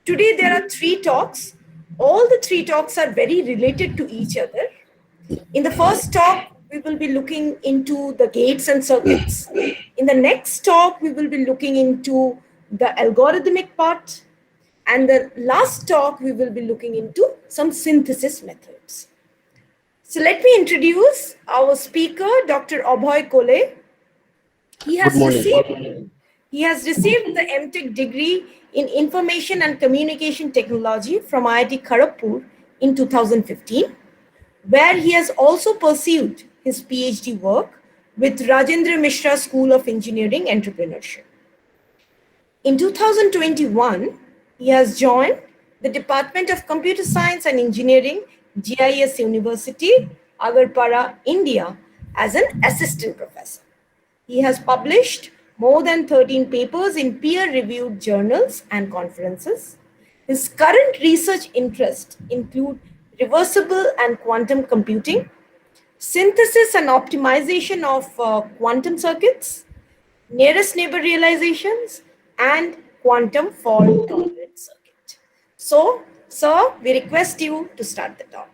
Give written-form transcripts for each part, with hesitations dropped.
Today there are three talks. All the three talks are very related to each other. In the first talk, we will be looking into the gates and circuits. In the next talk, we will be looking into the algorithmic part. And the last talk, we will be looking into some synthesis methods. So let me introduce our speaker, Dr. Abhay Kole. He Good has morning. received he has received the MTech degree in Information and Communication Technology from IIT Kharagpur in 2015, where he has also pursued his PhD work with Rajendra Mishra School of Engineering Entrepreneurship. In 2021, he has joined the Department of Computer Science and Engineering, GIS University, Agarpara, India, as an assistant professor. He has published more than 13 papers in peer-reviewed journals and conferences. His current research interests include reversible and quantum computing, synthesis and optimization of quantum circuits, nearest neighbor realizations, and quantum fault tolerant circuit. So, sir, we request you to start the talk.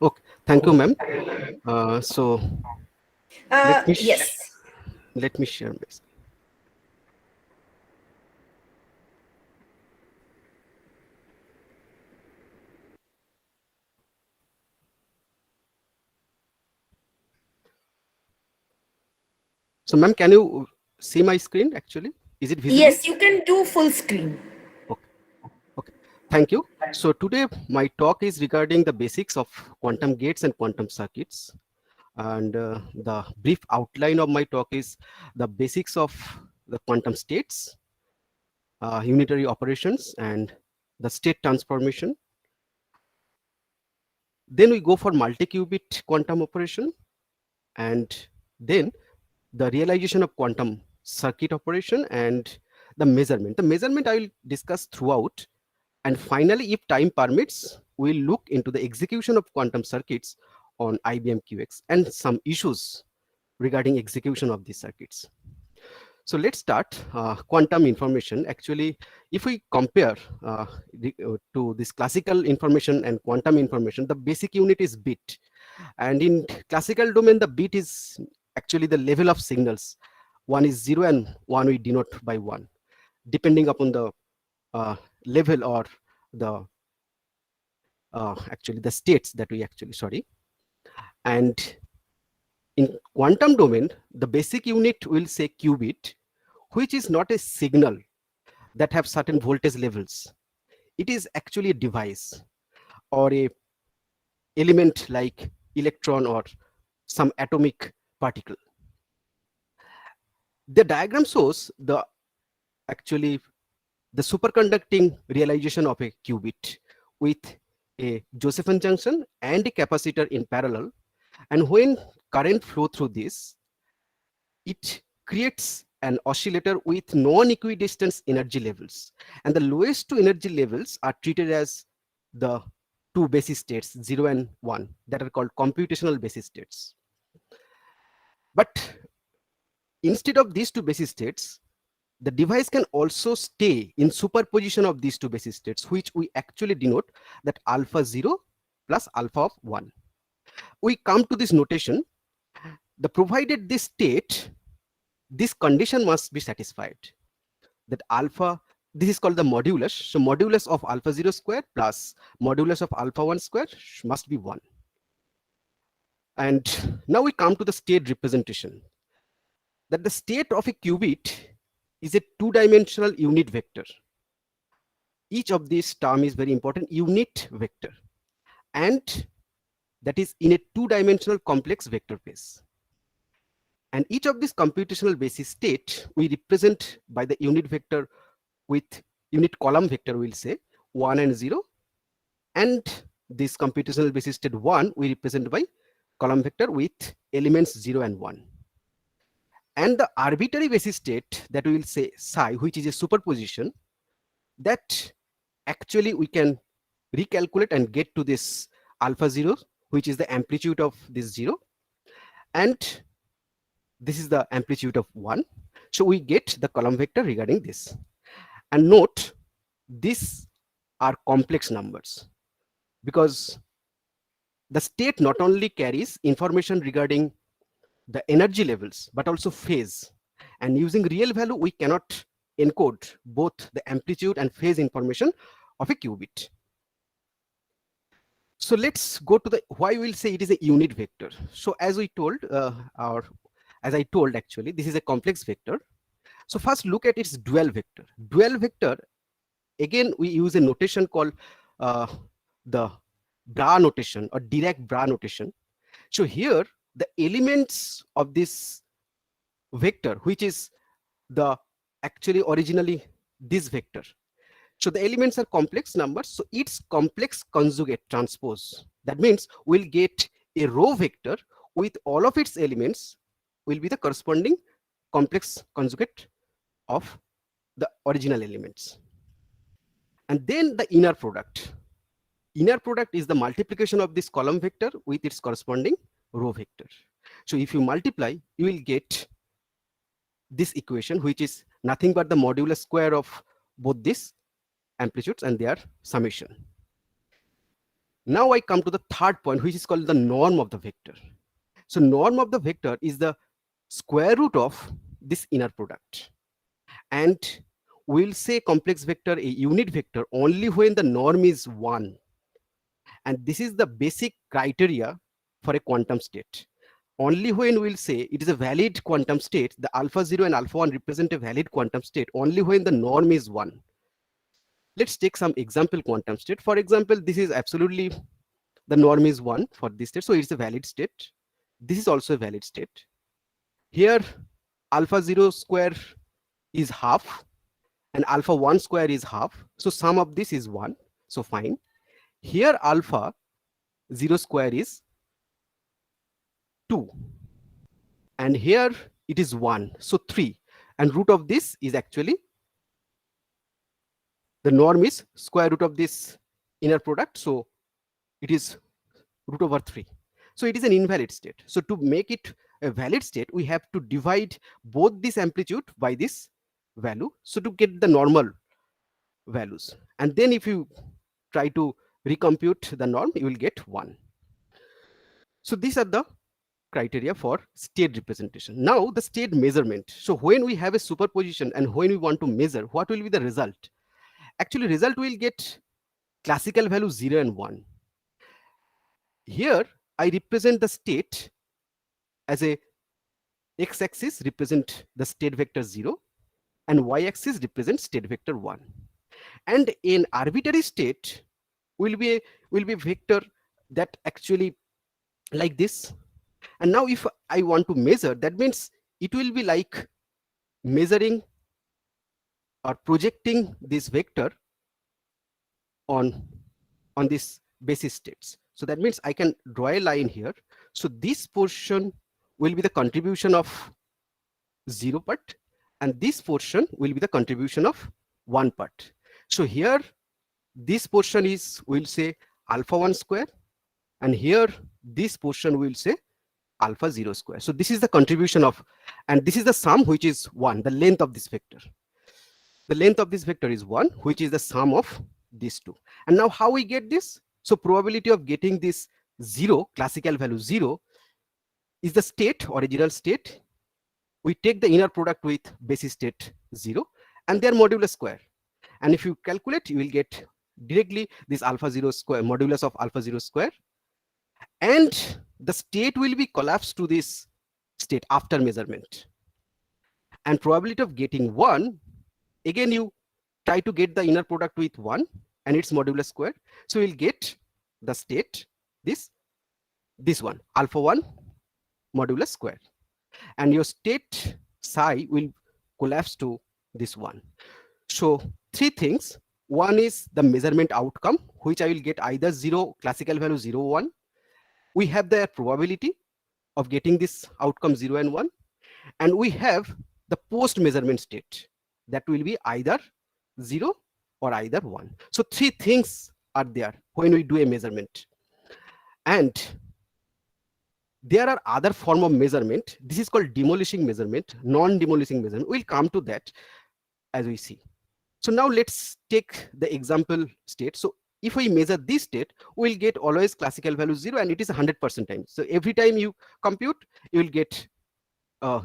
Okay, thank you, ma'am. So let me Yes. let me share my screen. So, ma'am, can you see my screen? Actually, is it visible? Yes, you can do full screen. Okay. Okay. Thank you. So today my talk is regarding the basics of quantum gates and quantum circuits. And the brief outline of my talk is the basics of the quantum states, unitary operations, and the state transformation. Then we go for multi-qubit quantum operation, and then the realization of quantum circuit operation and the measurement. The measurement I will discuss throughout. And finally, if time permits, we'll look into the execution of quantum circuits on IBM QX and some issues regarding execution of these circuits. So let's start quantum information. Actually, if we compare to this classical information and quantum information, the basic unit is bit. And in classical domain, the bit is actually the level of signals. One is 0 and one we denote by 1, depending upon the level or the actually the states that we actually and in quantum domain the basic unit will say qubit, which is not a signal that have certain voltage levels. It is actually a device or a element like electron or some atomic particle. The diagram shows the actually the superconducting realization of a qubit with a Josephson junction and a capacitor in parallel. And when current flow through this, it creates an oscillator with non-equidistant energy levels. And the lowest two energy levels are treated as the two basis states, 0 and 1, that are called computational basis states. But instead of these two basis states, the device can also stay in superposition of these two basis states, which we actually denote that alpha 0 plus alpha of 1. We come to this notation. The provided this state, this condition must be satisfied. That alpha, this is called the modulus. So modulus of alpha 0 square plus modulus of alpha 1 square must be 1. And now we come to the state representation. That the state of a qubit is a two-dimensional unit vector. Each of these term is very important, unit vector. And that is in a two-dimensional complex vector space. And each of these computational basis state we represent by the unit vector with unit column vector, we'll say 1 and 0. And this computational basis state 1 we represent by column vector with elements 0 and 1. And the arbitrary basis state that we will say psi, which is a superposition, that actually we can recalculate and get to this alpha 0, which is the amplitude of this 0. And this is the amplitude of 1. So we get the column vector regarding this. And note these are complex numbers, because the state not only carries information regarding the energy levels but also phase, and using real value we cannot encode both the amplitude and phase information of a qubit. So let's go to the why we'll say it is a unit vector. So as we told or as I told, actually this is a complex vector. So first look at its dual vector. Dual vector, again we use a notation called the bra notation or Dirac bra notation. So here the elements of this vector, which is the actually originally this vector, so the elements are complex numbers, so its complex conjugate transpose, that means we'll get a row vector with all of its elements will be the corresponding complex conjugate of the original elements. And then the inner product. Inner product is the multiplication of this column vector with its corresponding row vector. So if you multiply, you will get this equation, which is nothing but the modulus square of both these amplitudes and their summation. Now I come to the third point, which is called the norm of the vector. So norm of the vector is the square root of this inner product. And we'll say complex vector a unit vector only when the norm is 1. And this is the basic criteria for a quantum state. Only when we'll say it is a valid quantum state, the alpha 0 and alpha 1 represent a valid quantum state only when the norm is 1. Let's take some example quantum state. For example, this is absolutely the norm is 1 for this state, so it's a valid state. This is also a valid state. Here alpha 0 square is half and alpha 1 square is half, so sum of this is 1, so fine. Here alpha 0 square is 2 and here it is 1, so 3, and root of this is actually the norm is square root of this inner product, so it is root over 3. So it is an invalid state. So to make it a valid state, we have to divide both this amplitude by this value, so to get the normal values. And then if you try to recompute the norm, you will get 1. So these are the criteria for state representation. Now the state measurement. So when we have a superposition and when we want to measure, what will be the result? Actually, result will get classical value 0 and 1. Here I represent the state as a x-axis represent the state vector 0 and y-axis represents state vector 1. And in arbitrary state will be a vector that actually like this. And now if I want to measure, that means it will be like measuring or projecting this vector on this basis states. So that means I can draw a line here. So this portion will be the contribution of 0 part and this portion will be the contribution of 1 part. So here this portion is, we'll say alpha 1 square, and here this portion will say alpha 0 square. So this is the contribution of, and this is the sum, which is 1, the length of this vector. The length of this vector is 1, which is the sum of these two. And now how we get this? So probability of getting this 0, classical value 0, is the state, original state. We take the inner product with basis state 0 and their modulus square. And if you calculate, you will get directly this alpha 0 square, modulus of alpha 0 square. And the state will be collapsed to this state after measurement. And probability of getting 1, again you try to get the inner product with 1 and its modulus square. So you'll get the state, this one, alpha 1 modulus square. And your state psi will collapse to this one. So 3 things. One is the measurement outcome, which I will get either 0, classical value 0, 1. We have the probability of getting this outcome 0 and 1. And we have the post measurement state that will be either 0 or either 1. So 3 things are there when we do a measurement. And there are other form of measurement. This is called demolishing measurement, non-demolishing measurement. We'll come to that as we see. So now let's take the example state. So if we measure this state, we'll get always classical value 0, and it is 100% time. So every time you compute, you will get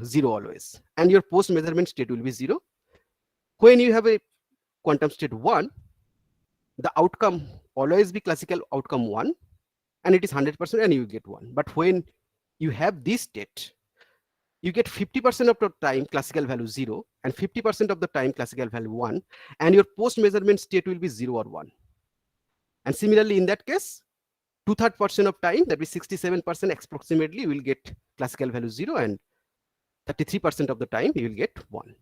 0 always, and your post measurement state will be 0. When you have a quantum state 1, the outcome always be classical outcome 1, and it is 100%, and you get 1. But when you have this state, you get 50% of the time classical value 0, and 50% of the time classical value 1, and your post measurement state will be 0 or 1. And similarly, in that case, 2/3% of time, that is 67% approximately, you will get classical value 0, and 33% of the time you will get 1.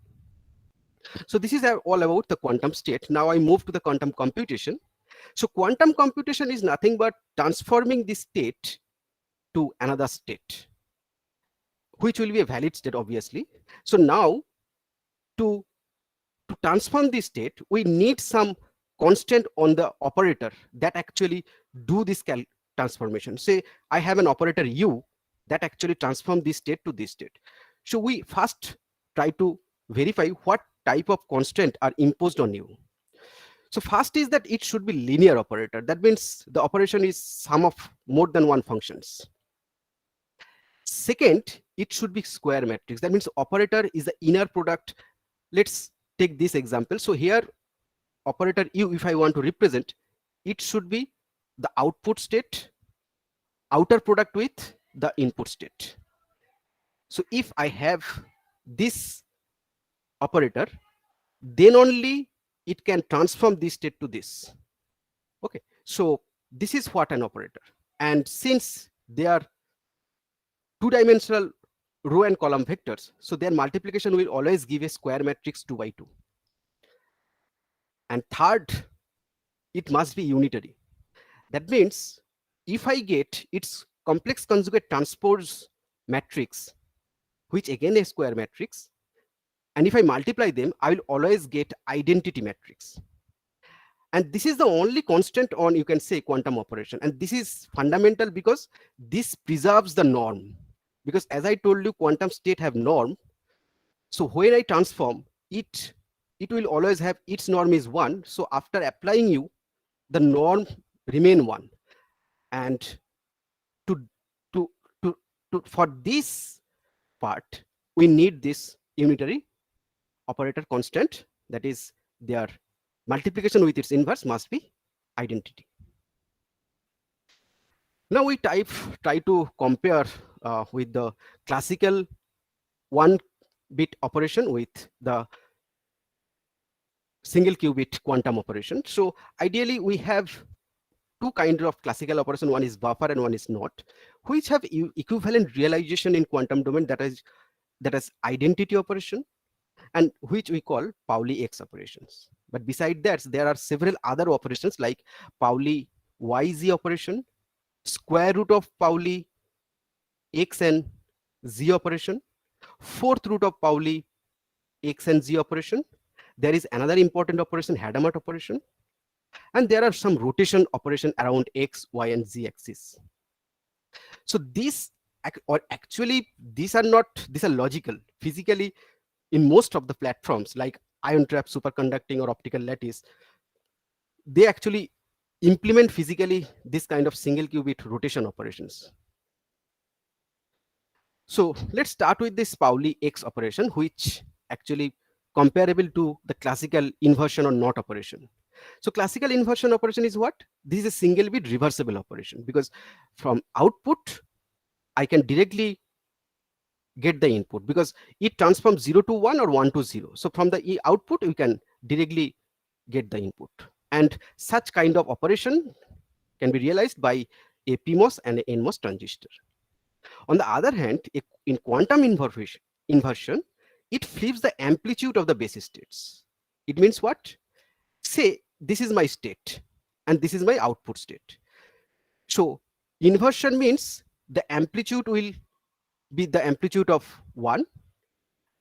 So this is all about the quantum state. Now I move to the quantum computation. So quantum computation is nothing but transforming this state to another state, which will be a valid state, obviously. So now to transform this state, we need some constant on the operator that actually do this transformation. Say I have an operator u that actually transform this state to this state. So we first try to verify what type of constraint are imposed on u. So first is that it should be linear operator. That means the operation is sum of more than one functions. Second, it should be square matrix. That means operator is the inner product. Let's take this example. So here operator u, if I want to represent, it should be the output state outer product with the input state. So if I have this operator, then only it can transform this state to this. Okay, so this is what an operator. And since they are two-dimensional row and column vectors, so their multiplication will always give a square matrix 2 by 2. And third, it must be unitary. That means if I get its complex conjugate transpose matrix, which again is square matrix, and if I multiply them, I will always get identity matrix. And this is the only constant on, you can say, quantum operation. And this is fundamental because this preserves the norm. Because as I told you, quantum state have norm. So when I transform it, it will always have its norm is 1. So after applying u, the norm remain 1. And for this part, we need this unitary operator constant, that is their multiplication with its inverse must be identity. Now we try to compare with the classical 1-bit operation with the single qubit quantum operation. So ideally we have two kinds of classical operation. One is buffer and one is not, which have equivalent realization in quantum domain, that is identity operation, and which we call Pauli X operations. But beside that, there are several other operations like Pauli YZ operation, square root of Pauli X and Z operation, fourth root of Pauli X and Z operation. There is another important operation, Hadamard operation, and there are some rotation operation around X, Y, and Z axis. So these or actually these are logical. Physically, in most of the platforms like ion trap, superconducting, or optical lattice, they actually implement physically this kind of single qubit rotation operations. So let's start with this Pauli X operation, which actually comparable to the classical inversion or not operation. So classical inversion operation is what? This is a single bit reversible operation, because from output I can directly get the input, because it transforms 0 to 1 or 1 to 0. So from the output we can directly get the input, and such kind of operation can be realized by a PMOS and a NMOS transistor. On the other hand, in quantum inversion, it flips the amplitude of the basis states. It means what? Say this is my state and this is my output state. So inversion means the amplitude will be the amplitude of 1,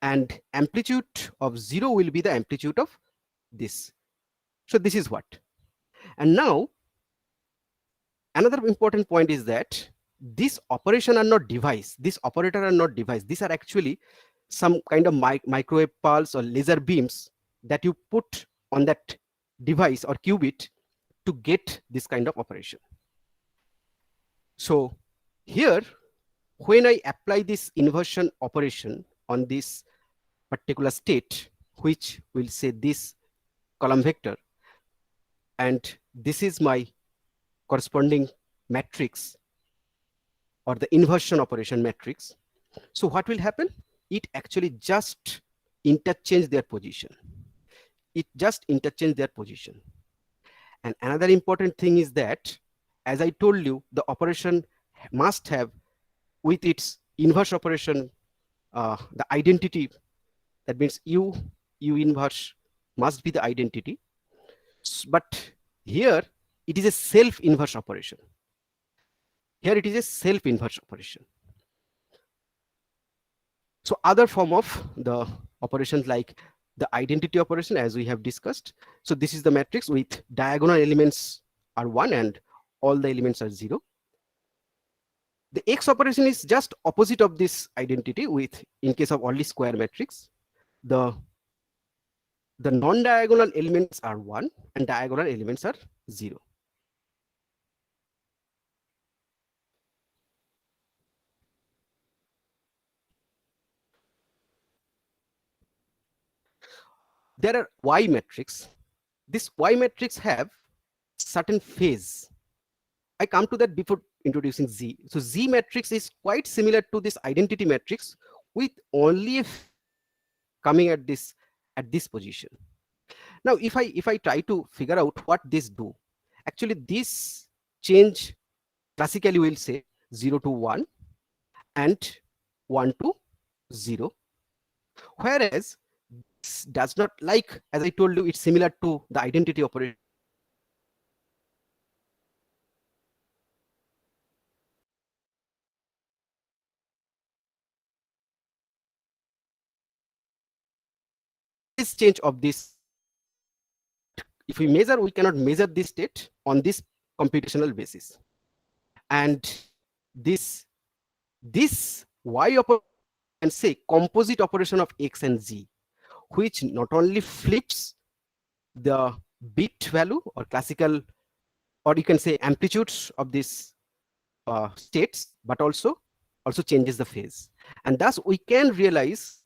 and amplitude of 0 will be the amplitude of this. So this is what. And now another important point is that this operation are not device, this operator are not device. These are actually some kind of microwave pulse or laser beams that you put on that device or qubit to get this kind of operation. So here, when I apply this inversion operation on this particular state, which will say this column vector, and this is my corresponding matrix or the inversion operation matrix. So what will happen? It actually just interchange their position. It just interchange their position. And another important thing is that, as I told you, the operation must have with its inverse operation the identity. That means u inverse must be the identity. But here it is a self-inverse operation. Here it is a self-inverse operation. So other form of the operations like the identity operation, as we have discussed. So this is the matrix with diagonal elements are 1 and all the elements are 0. The X operation is just opposite of this identity with, in case of only square matrix, the non-diagonal elements are 1 and diagonal elements are 0. There are Y matrix. This Y matrix have certain phase. I come to that before introducing Z. So Z matrix is quite similar to this identity matrix with only a coming at this position. Now, if I try to figure out what this do, actually this change classically will say 0 to 1 and 1 to 0. Whereas this does not, like as I told you, it's similar to the identity operation. This change of this, if we measure, we cannot measure this state on this computational basis. And this Y operation can say composite operation of X and Z, which not only flips the bit value or classical, or you can say amplitudes of these states, but also changes the phase. And thus we can realize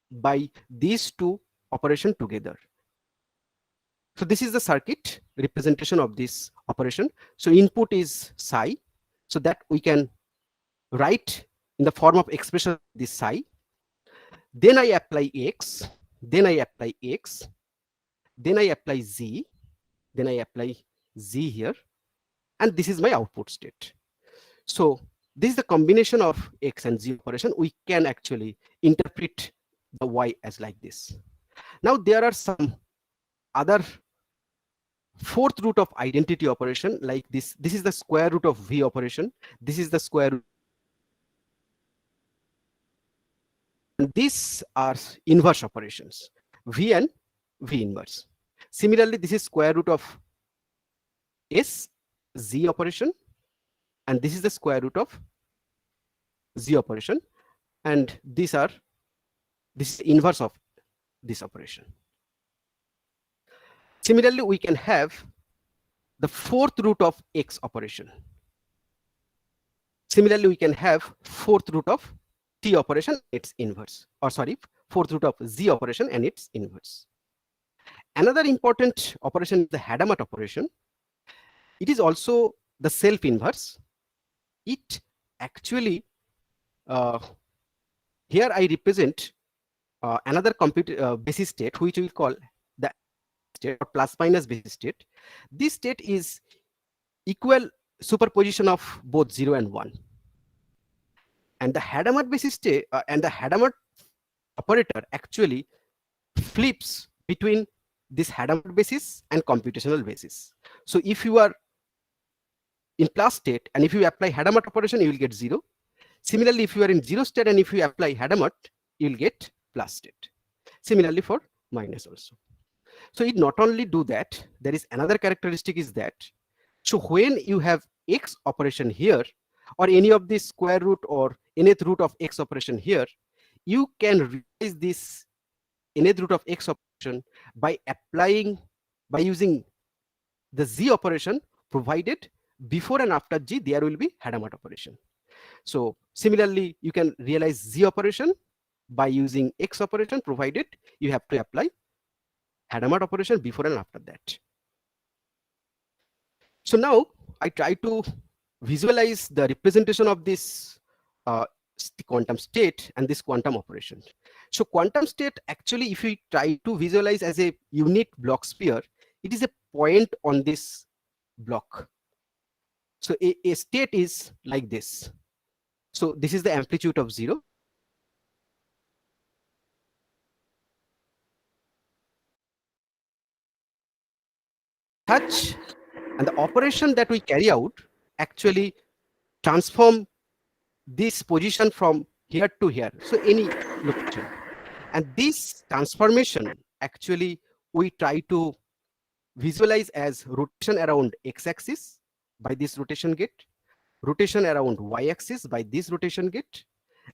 by these two operation together. So this is the circuit representation of this operation. So input is psi, so that we can write in the form of expression this psi. Then I apply X, then I apply X, then I apply Z, then I apply Z here, and this is my output state. So this is the combination of X and Z operation. We can actually interpret the Y as like this. Now there are some other fourth root of identity operation like this. This is the square root of V operation. This is the square root. And these are inverse operations, V and V inverse. Similarly, this is square root of S, Z operation, and this is the square root of Z operation, and this is the inverse of this operation. Similarly, we can have the fourth root of X operation. Similarly, we can have fourth root of T operation, its inverse, or sorry, fourth root of Z operation and its inverse. Another important operation is the Hadamard operation. It is also the self-inverse. It actually, here I represent another basis state, which we call the state or plus minus basis state. This state is equal superposition of both 0 and 1. And the Hadamard basis state and the Hadamard operator actually flips between this Hadamard basis and computational basis. So if you are in plus state and if you apply Hadamard operation, you will get 0. Similarly, if you are in 0 state and if you apply Hadamard, you will get plus state. Similarly for minus also. So it not only do that, there is another characteristic is that, so when you have X operation here, or any of this square root or nth root of X operation here, you can realize this nth root of X operation by applying by using the Z operation, provided before and after G there will be Hadamard operation. So similarly, you can realize Z operation by using X operation, provided you have to apply Hadamard operation before and after that. So now I try to visualize the representation of this quantum state and this quantum operation. So quantum state, actually, if we try to visualize as a unit block sphere, it is a point on this block. So a state is like this. So this is the amplitude of 0. Touch, and the operation that we carry out actually transform this position from here to here, so any location. And this transformation actually we try to visualize as rotation around x-axis by this rotation gate, rotation around y-axis by this rotation gate,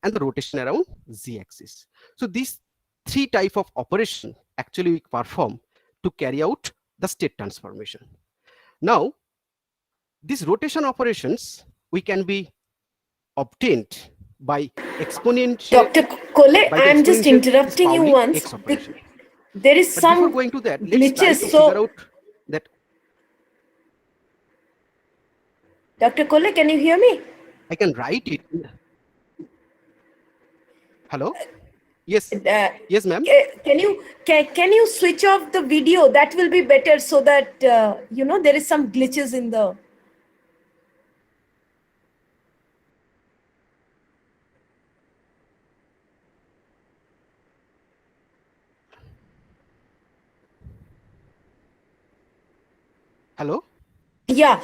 and the rotation around z-axis. So these three type of operation actually we perform to carry out the state transformation. Now these rotation operations we can be obtained by exponential. Dr. Kole, by the I'm just exponential interrupting you Pauli once. X operation. There is But some before going to that, let's try glitches. to So, figure out that. Dr. Kole, can you hear me? I can write it. Hello? Yes. Yes, ma'am. Can you switch off the video? That will be better, so that there is some glitches in the. Hello? Yeah,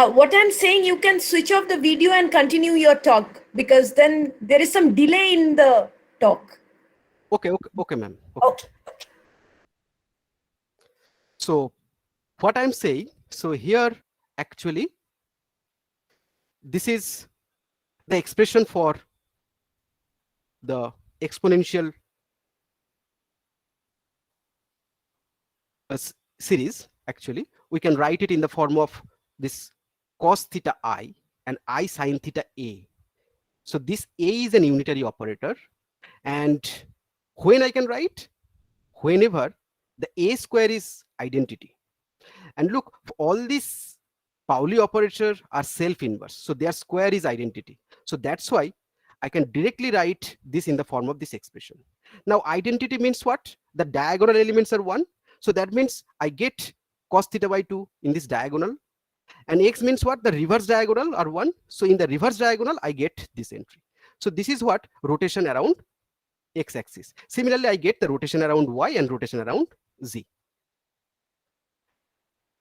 what I'm saying, you can switch off the video and continue your talk, because then there is some delay in the talk. Okay, ma'am. Okay. So what I'm saying, so here actually this is the expression for the exponential series. Actually, we can write it in the form of this cos theta I and I sin theta A. So this A is an unitary operator, and when I can write, whenever the A square is identity. And look, all these Pauli operators are self-inverse, so their square is identity. So that's why I can directly write this in the form of this expression. Now identity means what? The diagonal elements are 1. So that means I get cos theta by 2 in this diagonal. And x means what? The reverse diagonal are 1. So in the reverse diagonal, I get this entry. So this is what? Rotation around x-axis. Similarly, I get the rotation around y and rotation around z.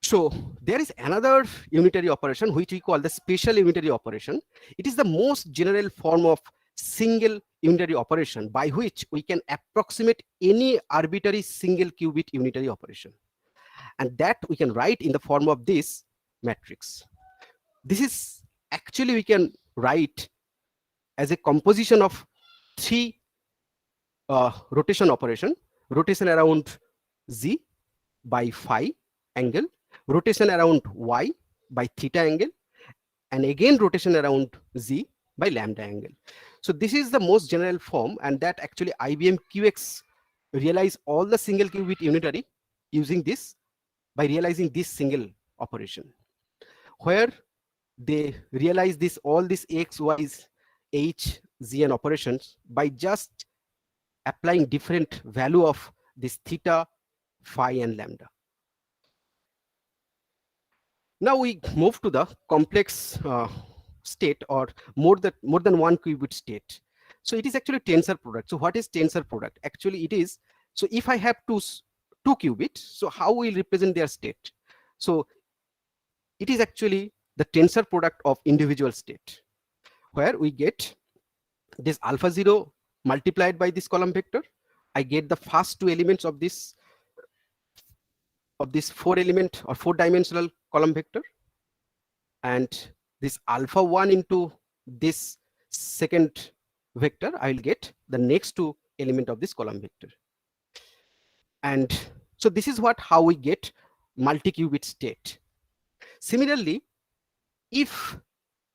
So there is another unitary operation which we call the special unitary operation. It is the most general form of single unitary operation by which we can approximate any arbitrary single qubit unitary operation. And that we can write in the form of this matrix. This is actually we can write as a composition of 3 rotation operation: rotation around z by phi angle, rotation around y by theta angle, and again rotation around z by lambda angle. So this is the most general form, and that actually IBM QX realize all the single qubit unitary using this, by realizing this single operation, where they realize this all these x, y's, h, z and operations by just applying different value of this theta, phi and lambda. Now we move to the complex state, or more than one qubit state. So it is actually tensor product. So what is tensor product? Actually it is, so if I have two qubits, so how will represent their state? So it is actually the tensor product of individual state, where we get this alpha 0 multiplied by this column vector. I get the first 2 elements of this 4 element or 4 dimensional column vector, and this alpha 1 into this second vector, I will get the next 2 element of this column vector. And so this is how we get multi-qubit state. Similarly, if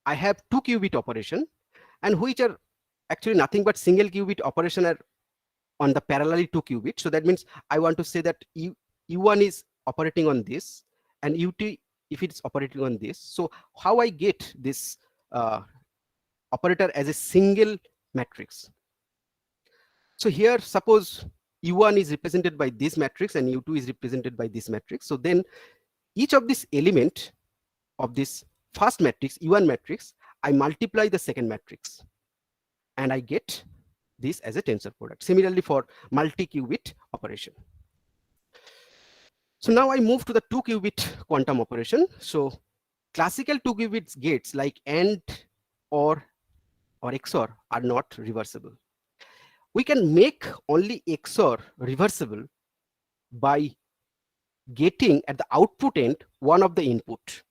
I have 2 qubit operation and which are actually nothing but single qubit operation are on the parallelly 2 qubit, so that means I want to say that U1 is operating on this and UT if it's operating on this. So how I get this operator as a single matrix? So here suppose U1 is represented by this matrix and U2 is represented by this matrix. So then each of this element of this first matrix, U1 matrix, I multiply the second matrix and I get this as a tensor product. Similarly for multi-qubit operation. So now I move to the 2 qubit quantum operation. So classical 2 qubit gates like AND or XOR are not reversible. We can make only XOR reversible by getting at the output end one of the input.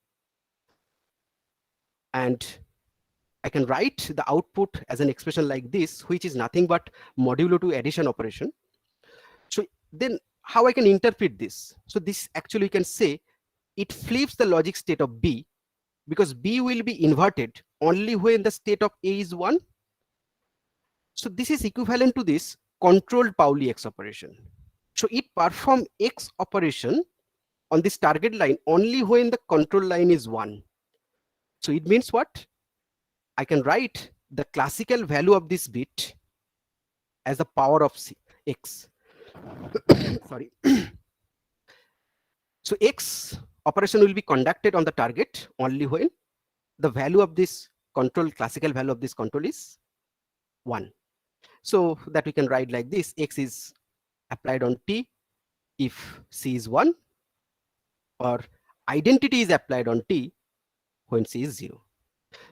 And I can write the output as an expression like this, which is nothing but modulo 2 addition operation. So then how I can interpret this? So this actually you can say it flips the logic state of B, because B will be inverted only when the state of A is 1. So this is equivalent to this controlled Pauli X operation. So it performs X operation on this target line only when the control line is 1. So it means what? I can write the classical value of this bit as the power of X. Sorry. So X operation will be conducted on the target only when the value of this control, classical value of this control is 1. So that we can write like this: X is applied on T if C is 1, or identity is applied on T when C is 0.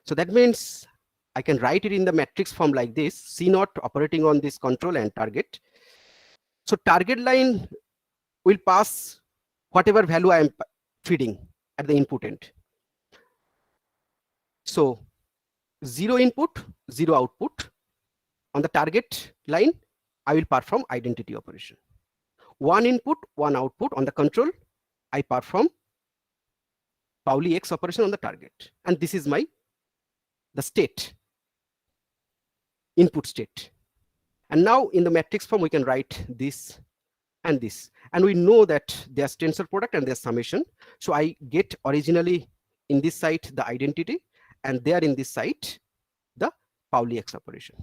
So that means I can write it in the matrix form like this: C naught operating on this control and target. So target line will pass whatever value I am feeding at the input end. So 0 input, 0 output. On the target line, I will perform identity operation. 1 input, 1 output. On the control, I perform Pauli X operation on the target. And this is the state, input state. And now in the matrix form, we can write this and this. And we know that there's tensor product and there's summation. So I get originally in this site the identity, and there in this site the Pauli X operation.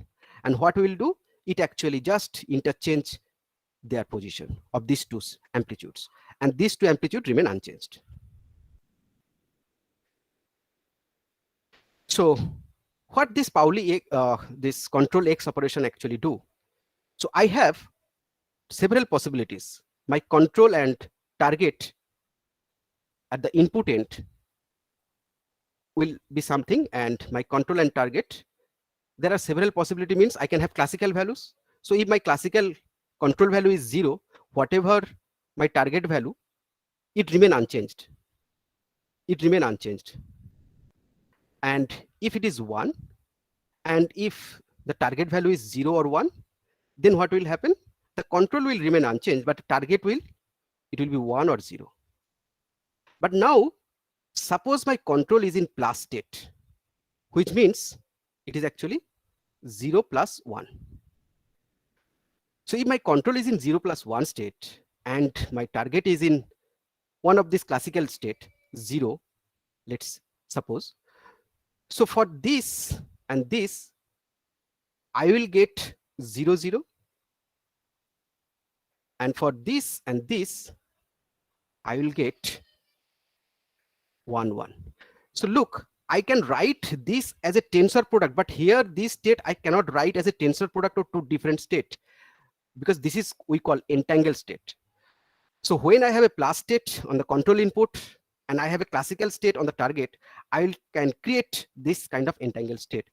And what we will do, it actually just interchange their position of these two amplitudes, and these two amplitudes remain unchanged. So what this Pauli this control X operation actually do? So I have several possibilities. My control and target at the input end will be something, and my control and target, there are several possibility, means I can have classical values. So if my classical control value is 0, whatever my target value, it remain unchanged. It remain unchanged. And if it is 1, and if the target value is 0 or 1, then what will happen? The control will remain unchanged, but the target will be 1 or 0. But now suppose my control is in plus state, which means it is actually 0 plus 1. So if my control is in 0 plus 1 state and my target is in one of this classical state 0, let's suppose. So for this and this, I will get 0 0, and for this and this, I will get 1 1. So look, I can write this as a tensor product, but here this state I cannot write as a tensor product of two different states, because this is we call entangled state. So when I have a plus state on the control input and I have a classical state on the target, I can create this kind of entangled state.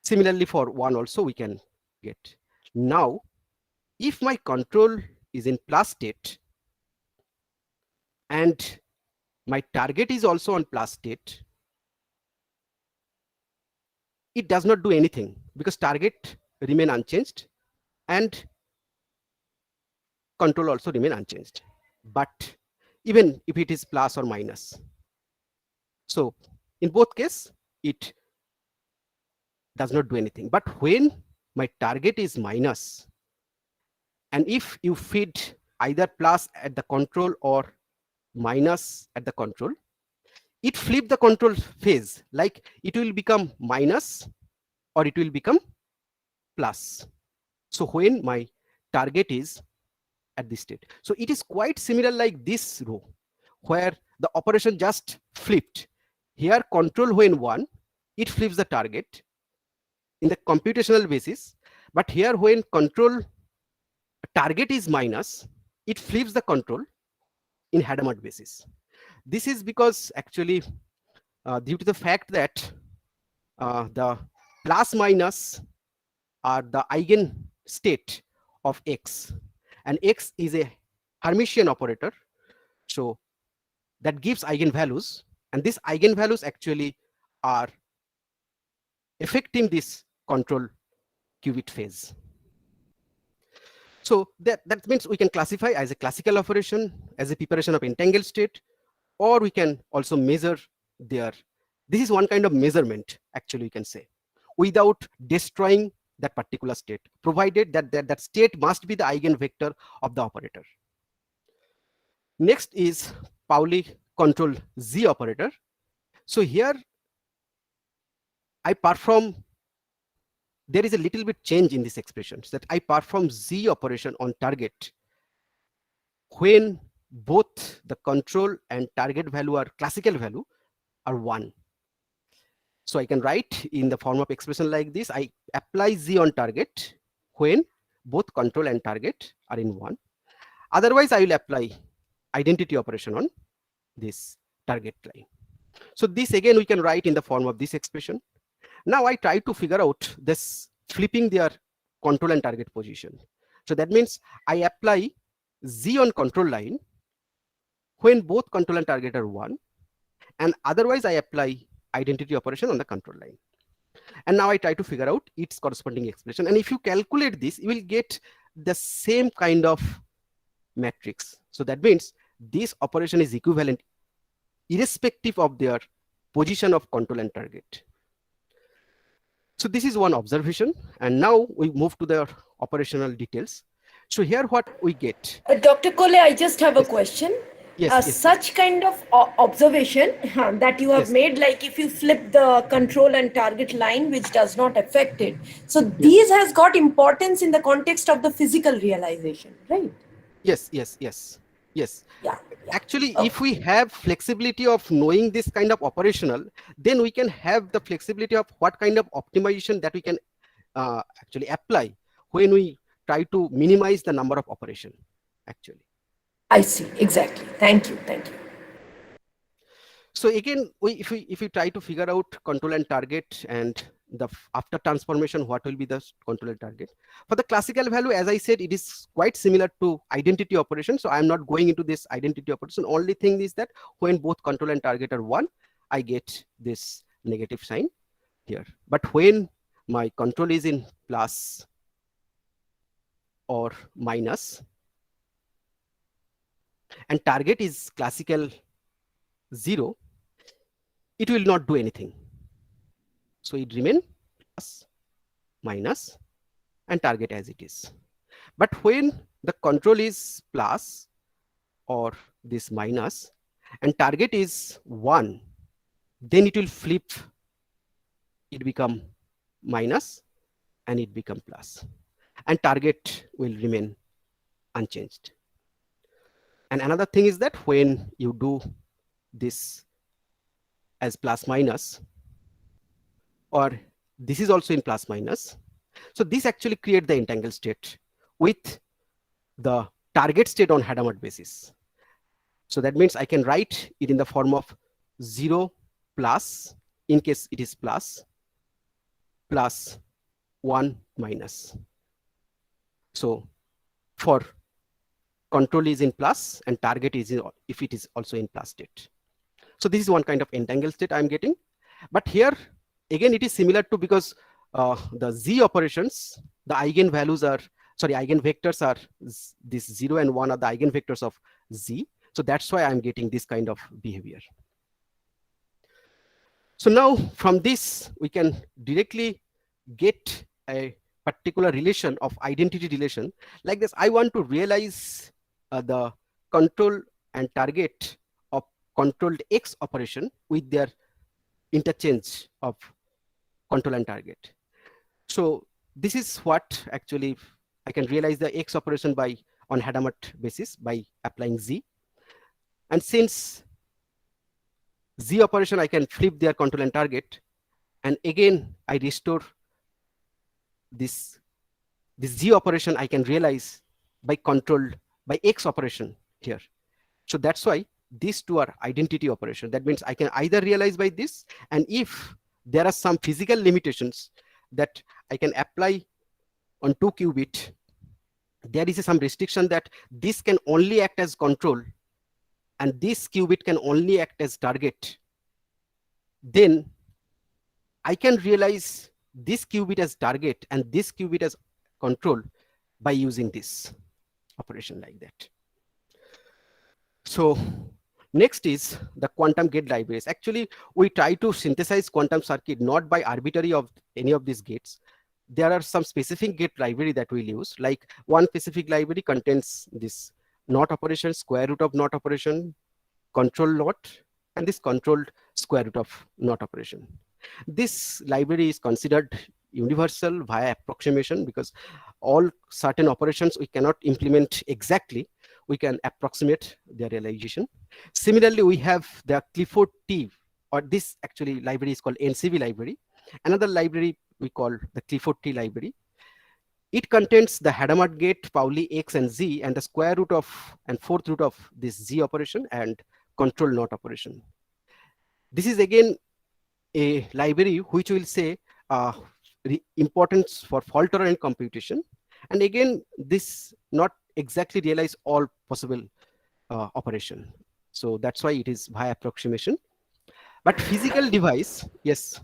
Similarly for 1 also we can get. Now if my control is in plus state and my target is also on plus state, it does not do anything, because target remain unchanged and control also remain unchanged. But even if it is plus or minus. So in both cases, it does not do anything. But when my target is minus, and if you feed either plus at the control or minus at the control, it flip the control phase, like it will become minus or it will become plus. So when my target is at this state, so it is quite similar like this row where the operation just flipped. Here control when 1, it flips the target in the computational basis, but here when control target is minus, it flips the control in Hadamard basis. This is because actually due to the fact that the plus minus are the eigen state of x, and x is a Hermitian operator, so that gives eigenvalues, and these eigenvalues actually are affecting this control qubit phase. So that means we can classify as a classical operation, as a preparation of entangled state, or we can also measure their, this is one kind of measurement actually, you can say, without destroying that particular state, provided that that state must be the eigenvector of the operator. Next is Pauli control Z operator. So here I perform, there is a little bit change in this expression, so that I perform Z operation on target when both the control and target value are classical value are 1. So I can write in the form of expression like this: I apply Z on target when both control and target are in 1. Otherwise, I will apply identity operation on this target line. So this again we can write in the form of this expression. Now I try to figure out this flipping their control and target position. So that means I apply Z on control line when both control and target are 1, and otherwise I apply identity operation on the control line. And now I try to figure out its corresponding expression. And if you calculate this, you will get the same kind of matrix. So that means this operation is equivalent irrespective of their position of control and target. So this is one observation, and now we move to the operational details. So here what we get. Dr. Kole, I just have a question. Yes, Such kind of observation that you have made, like if you flip the control and target line, which does not affect it. So these has got importance in the context of the physical realization, right? Yes. Yeah. Actually, if we have flexibility of knowing this kind of operational, then we can have the flexibility of what kind of optimization that we can actually apply when we try to minimize the number of operation actually. I see, exactly. Thank you. So again, if we try to figure out control and target, and the after transformation, what will be the control and target for the classical value? As I said, it is quite similar to identity operation. So I'm not going into this identity operation. Only thing is that when both control and target are 1, I get this negative sign here. But when my control is in plus or minus, and target is classical 0, it will not do anything. So it remain plus, minus, and target as it is. But when the control is plus or this minus and target is 1, then it will flip, it become minus and it become plus, and target will remain unchanged. And another thing is that when you do this as plus minus, or this is also in plus minus, so this actually create the entangled state with the target state on Hadamard basis. So that means I can write it in the form of 0 plus, in case it is plus, plus 1 minus. So for control is in plus and target is in, if it is also in plus state. So this is one kind of entangled state I'm getting. But here again it is similar to, because the Z operations, the eigenvalues are, sorry, eigenvectors are this 0 and 1 are the eigenvectors of Z. So that's why I'm getting this kind of behavior. So now from this, we can directly get a particular relation of identity relation like this. I want to realize the control and target of controlled X operation with their interchange of control and target. So this is what actually I can realize the X operation by on Hadamard basis by applying Z. And since Z operation, I can flip their control and target. And again, I restore this Z operation I can realize by controlled by X operation here. So that's why these two are identity operation. That means I can either realize by this, and if there are some physical limitations that I can apply on 2 qubit, there is some restriction that this can only act as control and this qubit can only act as target, then I can realize this qubit as target and this qubit as control by using this operation like that. So next is the quantum gate libraries. Actually, we try to synthesize quantum circuit not by arbitrary of any of these gates. There are some specific gate library that we'll use. Like one specific library contains this NOT operation, square root of NOT operation, control NOT, and this controlled square root of NOT operation. This library is considered universal via approximation because all certain operations we cannot implement exactly. We can approximate their realization. Similarly, we have the Clifot T, or this actually library is called NCV library. Another library we call the Clifot T library. It contains the Hadamard gate, Pauli X and Z, and the square root of and fourth root of this Z operation and control NOT operation. This is again a library which will say importance for fault tolerant computation. And again, this not exactly realize all possible operation. So that's why it is via approximation. But physical device, yes.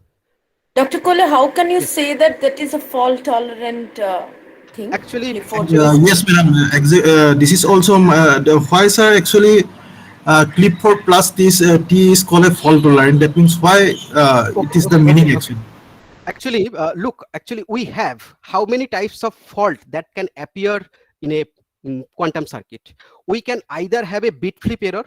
Dr. Kola, how can you Yes. say that that is a fault tolerant thing? Actually, Yes, madam. This is also the why, sir. Actually, Clipboard plus this T is called a fault tolerant. That means why it is the meaning actually. Actually, look, actually we have how many types of fault that can appear in a quantum circuit. We can either have a bit flip error,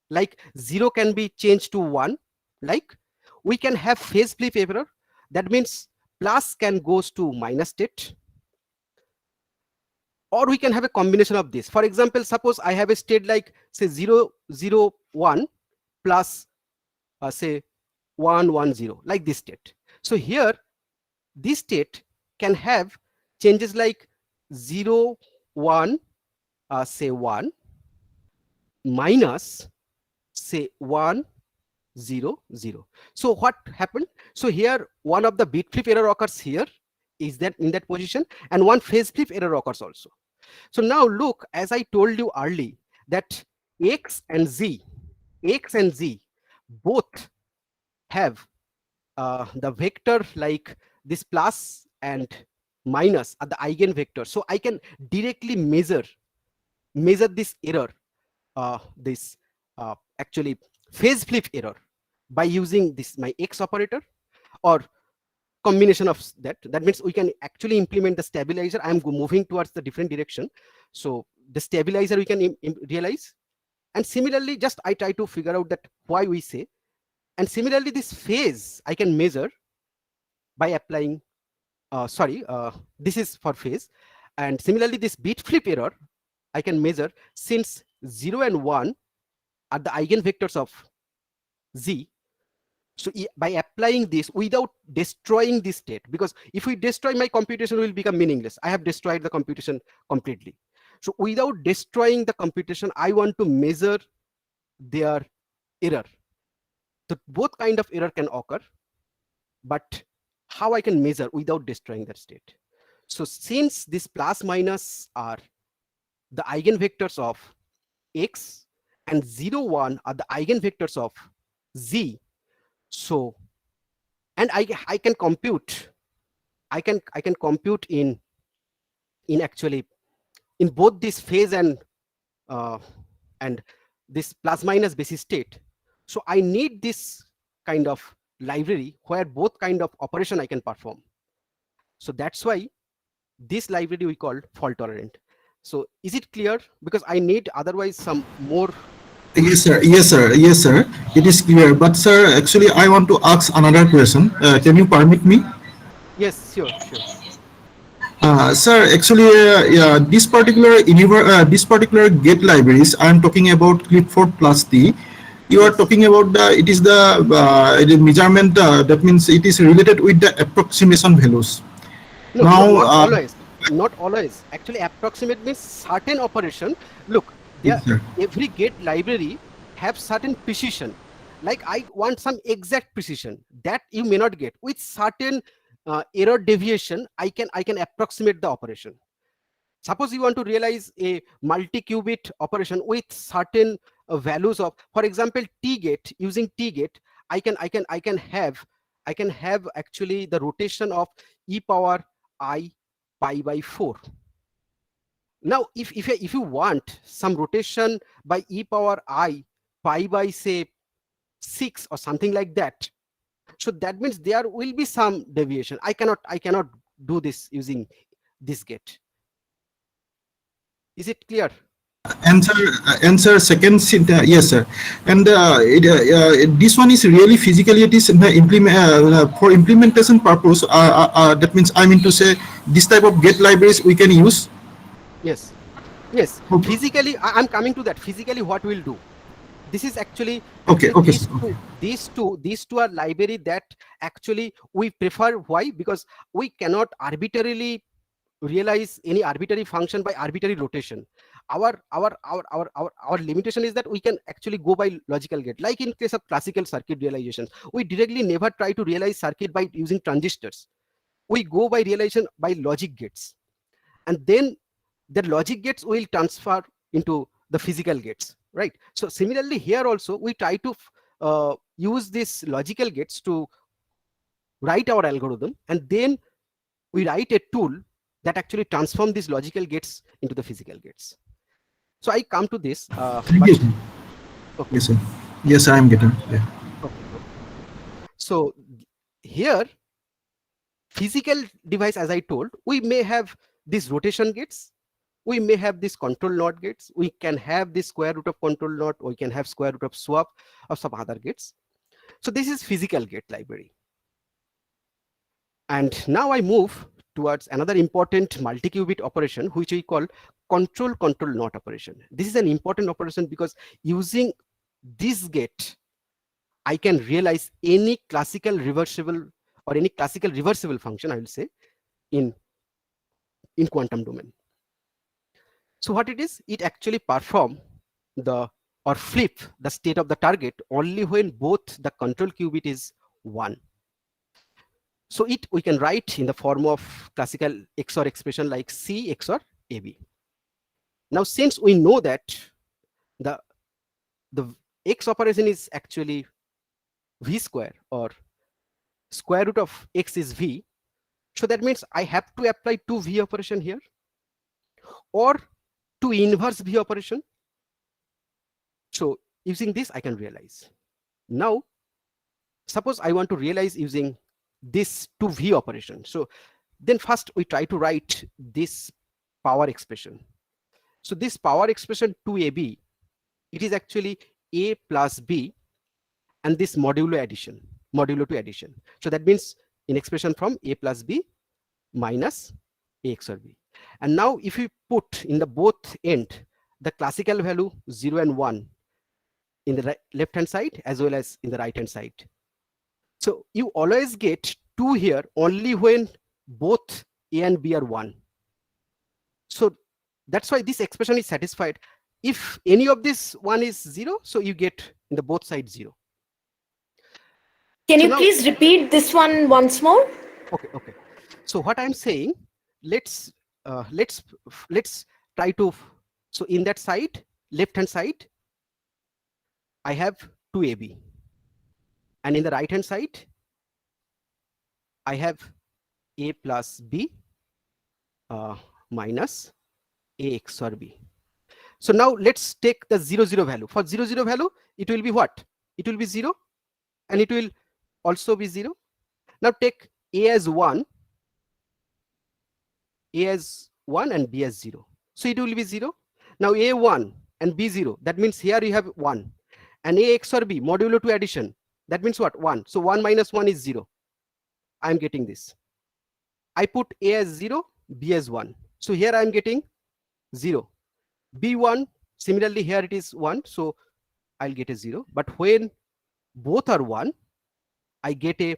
like 0 can be changed to 1, like we can have phase flip error. That means plus can goes to minus state, or we can have a combination of this. For example, suppose I have a state like say 0, 0, 1 plus say 1, 1, 0, like this state. So here this state can have changes like 0, 1, say 1 minus say 1, 0, 0. So what happened? So here one of the bit flip error occurs here, is that in that position, and one phase flip error occurs also. So now look, as I told you early, that X and Z both have the vector like this plus and minus are the eigenvector. So I can directly measure this error, this actually phase flip error, by using this my X operator or combination of that. That means we can actually implement the stabilizer. I'm moving towards the different direction. So the stabilizer we can realize. And similarly, just I try to figure out that why we say. And similarly, this phase I can measure by applying, this is for phase. And similarly, this bit flip error I can measure, since 0 and 1 are the eigenvectors of Z. So by applying this without destroying this state, because if we destroy, my computation will become meaningless. I have destroyed the computation completely. So without destroying the computation, I want to measure their error. So both kind of error can occur, but how I can measure without destroying that state? So since this plus minus are the eigenvectors of X and 0, 1 are the eigenvectors of Z, so and I can compute, I can compute in actually in both this phase and this plus minus basis state. So I need this kind of library where both kind of operation I can perform. So that's why this library we call fault tolerant. So is it clear? Because I need otherwise some more. Yes, sir. Yes, sir. Yes, sir. It is clear. But, sir, actually, I want to ask another question. Can you permit me? Yes, sure, sure. Sir, actually, yeah, this particular gate libraries I'm talking about Clifot plus T. You are Yes. talking about the measurement. That means it is related with the approximation values. No, Now, not always. Not always. Actually, approximate means certain operation. Look, yes, there sir. every gate library have certain precision. Like I want some exact precision that you may not get with certain error deviation. I can approximate the operation. Suppose you want to realize a multi-qubit operation with certain values of, for example, T gate. Using T gate, I can have actually the rotation of e power I pi by 4. Now, if you want some rotation by e power I pi by say 6 or something like that, so that means there will be some deviation. I cannot do this using this gate. Is it clear? Answer second. Yes, sir. And this one is really physically it is for implementation purpose. That means I mean to say this type of gate libraries we can use. Yes. Yes. Okay, Physically, I'm coming to that. Physically, what we'll do? This is actually okay, okay, sir. these two are library that actually we prefer. Why? Because we cannot arbitrarily realize any arbitrary function by arbitrary rotation. Our limitation is that we can actually go by logical gate. Like in case of classical circuit realization, we directly never try to realize circuit by using transistors. We go by realization by logic gates, and then the logic gates will transfer into the physical gates, right? So similarly here also we try to use these logical gates to write our algorithm, and then we write a tool that actually transform these logical gates into the physical gates. So I come to this, but Yes, okay, yes, sir. Yes, I am getting. Yeah. okay. So here, physical device, as I told, we may have these rotation gates, we may have these control NOT gates, we can have the square root of control NOT, we can have square root of swap of some other gates. So this is physical gate library. And now I move towards another important multi-qubit operation, which we call control NOT operation. This is an important operation because using this gate, I can realize any classical reversible or any classical reversible function, I will say, in quantum domain. So what it is, it actually perform the or flip the state of the target only when both the control qubit is 1. So we can write in the form of classical XOR expression like C XOR AB. Now, since we know that the X operation is actually V square, or square root of X is V, so that means I have to apply 2 V operation here, or 2 inverse V operation. So using this, I can realize. Now, suppose I want to realize using this 2V operation. So then first we try to write this power expression. So this power expression 2AB, it is actually A plus B and this modulo 2 addition. So that means in expression from A plus B minus A XOR B. And now if we put in the both end the classical value 0 and 1 in the left hand side as well as in the right hand side. So you always get 2 here only when both A and B are 1. So that's why this expression is satisfied. If any of this one is 0, so you get in the both sides 0. Can So you now, please repeat this one once more? okay. So what I'm saying, let's try to. So in that side, left hand side, I have 2AB, and in the right hand side, I have A plus B minus A XOR B. So now let's take the 0, 0 value. For 0, 0 value, it will be what? It will be 0, and it will also be 0. Now take A as 1, A as 1 and B as 0. So it will be 0. Now A1 and B0, that means here you have 1. And A XOR B, modulo 2 addition, that means what? 1. So 1 minus 1 is 0. I am getting this. I put A as 0, B as 1. So here I am getting 0. B1, similarly here it is 1, so I'll get a 0. But when both are 1, I get a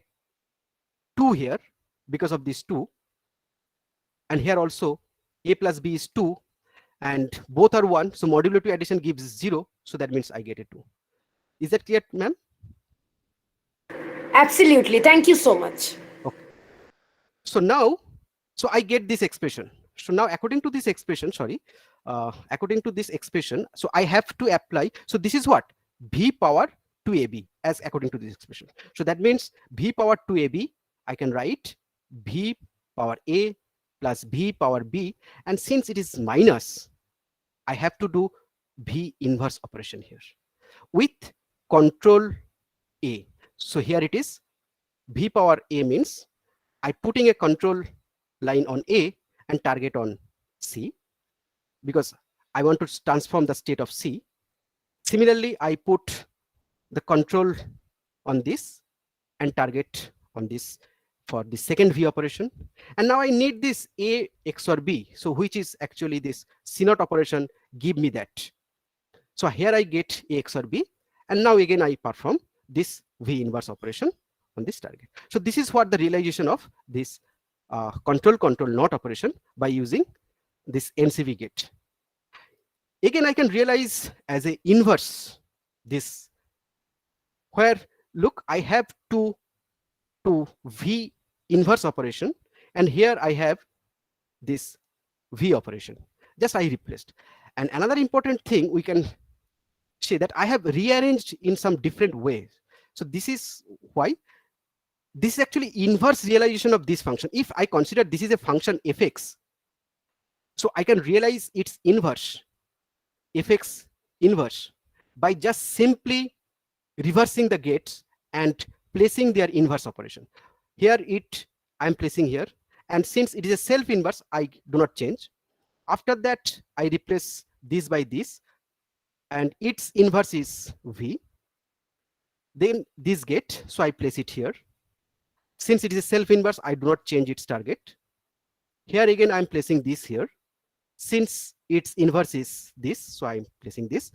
2 here because of this 2. And here also A plus B is 2, and both are 1, so modulo 2 addition gives 0, so that means I get a 2. Is that clear, ma'am? Absolutely. Thank you so much. Okay. So now, so I get this expression. So now according to this expression, according to this expression, so I have to apply, so this is what? V power 2ab as according to this expression. So that means V power 2ab, I can write V power A plus V power B, and since it is minus, I have to do V inverse operation here with control A. So here it is V power A means I putting a control line on A and target on C, because I want to transform the state of C. Similarly, I put the control on this and target on this for the second V operation. And now I need this A XOR B, so which is actually this C0 operation, give me that. So here I get A XOR B, and now again I perform this V inverse operation on this target. So this is what the realization of this control not operation by using this NCV gate. Again, I can realize as a inverse this, where look, I have to V inverse operation, and here I have this V operation, just I replaced. And another important thing we can say that I have rearranged in some different ways. So this is why this is actually inverse realization of this function. If I consider this is a function fx, so I can realize its inverse, fx inverse, by just simply reversing the gates and placing their inverse operation. Here I am placing here, and since it is a self inverse, I do not change. After that, I replace this by this, and its inverse is V. Then this gate, so I place it here. Since it is a self inverse, I do not change its target. Here again, I am placing this here. Since its inverse is this, so I am placing this,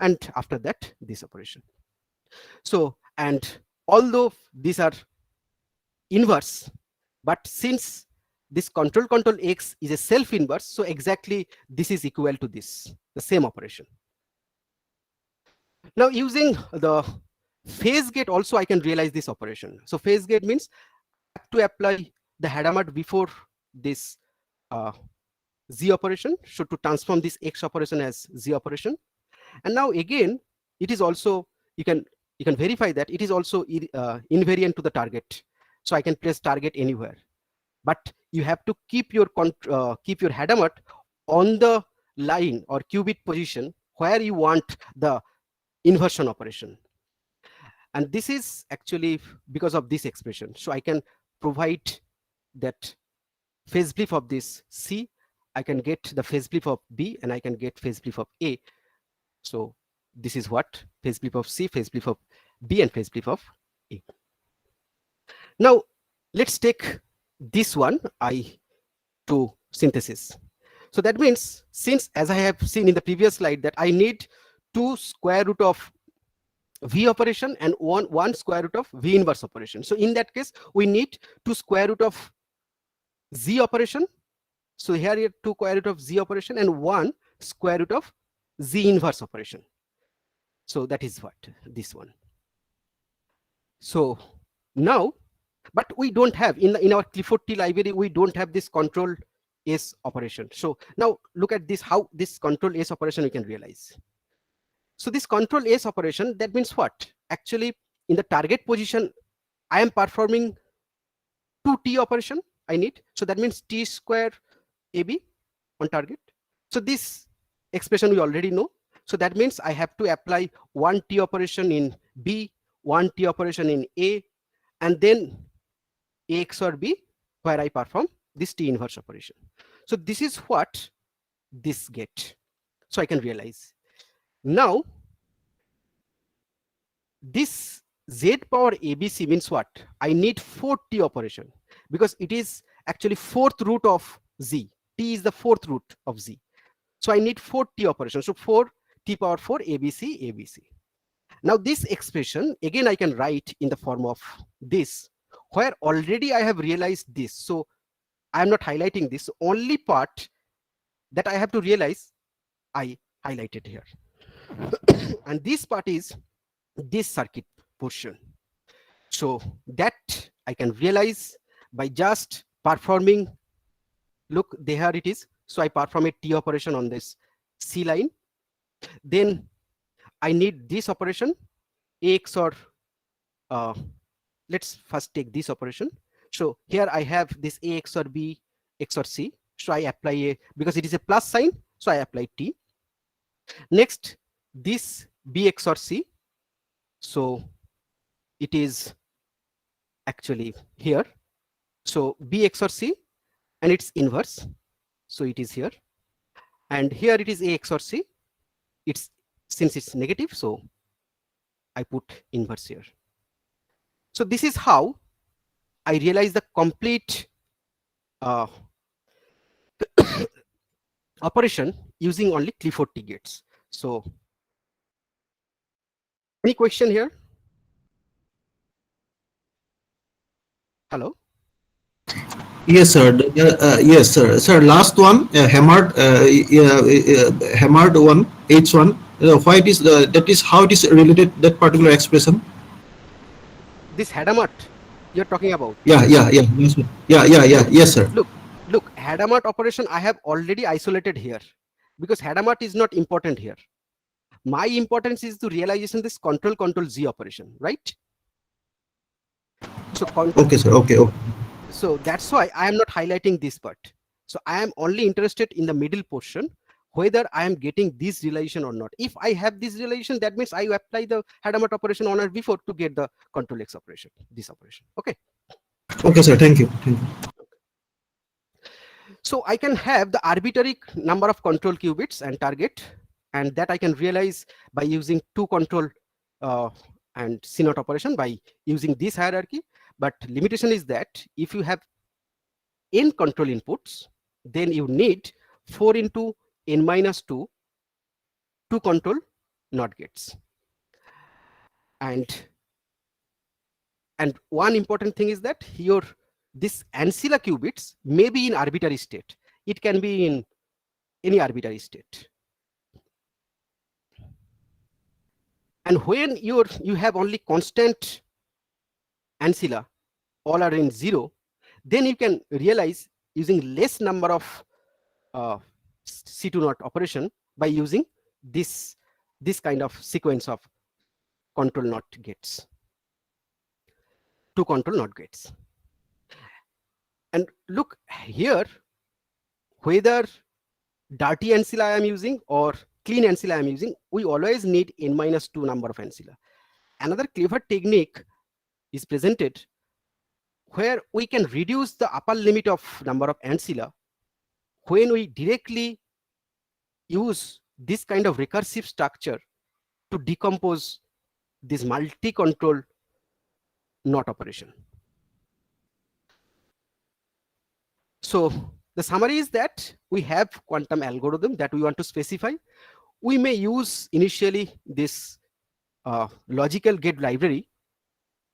and after that, this operation. So, and although these are inverse, but since this control X is a self inverse, so exactly this is equal to this, the same operation. Now using the phase gate also I can realize this operation. So phase gate means I have to apply the Hadamard before this Z operation, so to transform this X operation as Z operation. And now again, it is also, you can verify that it is also invariant to the target. So I can place target anywhere, but you have to keep your Hadamard on the line or qubit position where you want the inversion operation. And this is actually because of this expression. So I can provide that phase flip of this C, I can get the phase flip of B, and I can get phase flip of A. So this is what phase flip of C, phase flip of B, and phase flip of A. Now let's take this one I to synthesis. So that means, since as I have seen in the previous slide that I need 2 square root of V operation and one square root of V inverse operation. So in that case, we need 2 square root of Z operation. So here you have 2 square root of Z operation and 1 square root of Z inverse operation. So that is what this one. So now, but we don't have in our Clifot library, we don't have this control S operation. So now look at this, how this control S operation we can realize. So this control S operation, that means what? Actually, in the target position, I am performing 2 T operation I need. So that means T square AB on target. So this expression we already know. So that means I have to apply one T operation in B, one T operation in A, and then A XOR B, where I perform this T inverse operation. So this is what this get. So I can realize. Now, this Z power ABC means what? I need 4 T operation, because it is actually fourth root of Z. T is the fourth root of Z. So I need 4 T operations. So 4 T power 4 ABC, ABC. Now this expression, again, I can write in the form of this, where already I have realized this. So I am not highlighting this. Only part that I have to realize, I highlighted here. And this part is this circuit portion. So that I can realize by just performing, look, there it is. So I perform a T operation on this C line. Then I need this operation, A XOR, let's first take this operation. So here I have this A XOR B XOR C. So I apply a, because it is a plus sign, so I apply T. Next, this B XOR C. So it is actually here. So B XOR C and its inverse. So it is here. And here it is A XOR C. It's, since it's negative, so I put inverse here. So this is how I realize the complete operation using only Clifot T gates. So any question here? Hello? Yes, sir. Yes, sir. Sir, last one, hammered one, H1. Why it is that is how it is related, that particular expression? This Hadamard you're talking about? Yes, sir. Yes, sir. Look, Hadamard operation I have already isolated here, because Hadamard is not important here. My importance is to realization this control Z operation, right? So okay, sir. Okay. So that's why I am not highlighting this part. So I am only interested in the middle portion, whether I am getting this relation or not. If I have this relation, that means I apply the Hadamard operation on or before to get the control X operation, this operation. Okay. Okay, sir. Thank you. So I can have the arbitrary number of control qubits and target, and that I can realize by using two control and CNOT operation by using this hierarchy. But limitation is that if you have n control inputs, then you need 4 into n minus 2 control NOT gates. And one important thing is that here this ancilla qubits may be in arbitrary state. It can be in any arbitrary state. And when you have only constant ancilla, all are in 0, then you can realize using less number of C2 NOT operation by using this kind of sequence of control NOT gates, two control NOT gates. And look here, whether dirty ancilla I am using or clean ancilla I am using, we always need n minus 2 number of ancilla. Another clever technique is presented where we can reduce the upper limit of number of ancilla when we directly use this kind of recursive structure to decompose this multi-control NOT operation. So the summary is that we have quantum algorithm that we want to specify. We may use initially this logical gate library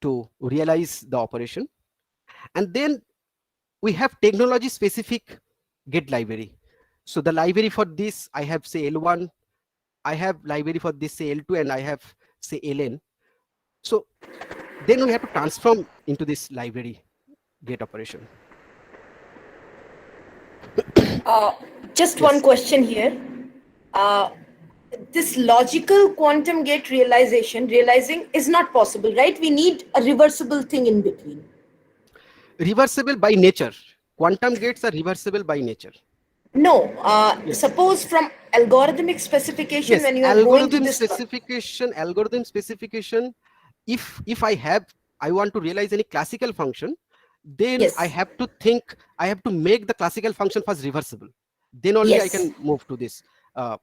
to realize the operation. And then we have technology specific gate library. So the library for this, I have say L1, I have library for this say L2, and I have say Ln. So then we have to transform into this library gate operation. Just Yes. one question here. This logical quantum gate realizing is not possible, right? We need a reversible thing in between. Reversible by nature. Quantum gates are reversible by nature. No, Yes. suppose from algorithmic specification, Yes, when you are going to this. algorithm specification. If I want to realize any classical function, then I Yes, have to think, I have to make the classical function first reversible. Then only I yes, can move to uh,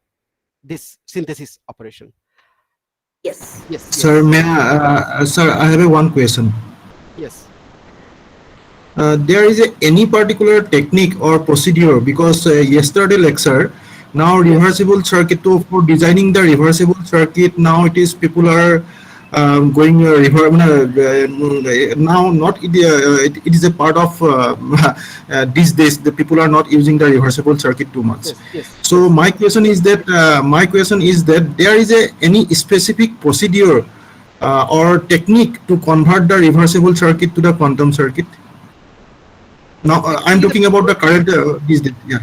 this synthesis operation. yes. Yes, Sir, yes, sir, I have a one question. yes. There is any particular technique or procedure, because yesterday lecture, now Yes, reversible circuit, to for designing the reversible circuit, now it is people are going now not it is a part of these days the people are not using the reversible circuit too much. yes, yes, So yes. my question is that there is any specific procedure or technique to convert the reversible circuit to the quantum circuit. Now, I'm Actually, the talking about the current these days. Yeah.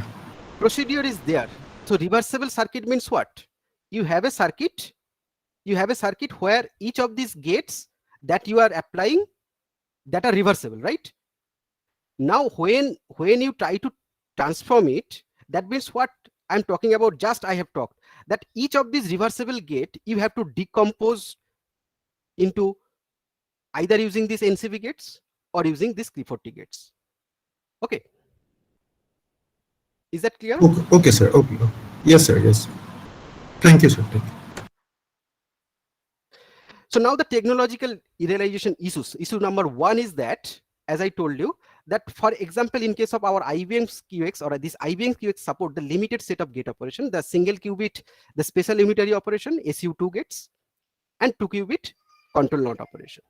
procedure is there. So reversible circuit means what? You have a circuit, you have a circuit where each of these gates that you are applying, that are reversible, right? Now when you try to transform it, that means what I'm talking about, just I have talked, that each of these reversible gate you have to decompose into either using these NCV gates or using these Clifot gates. Okay, is that clear? Okay, okay, sir. Okay. Yes, sir. Yes. Thank you, sir. Thank you. So now the technological realization issues. Issue number one is that, as I told you, that for example, in case of our IBM's QX or this IBM QX support the limited set of gate operation, the single qubit, the special unitary operation, SU2 gates, and 2 qubit control knot operation.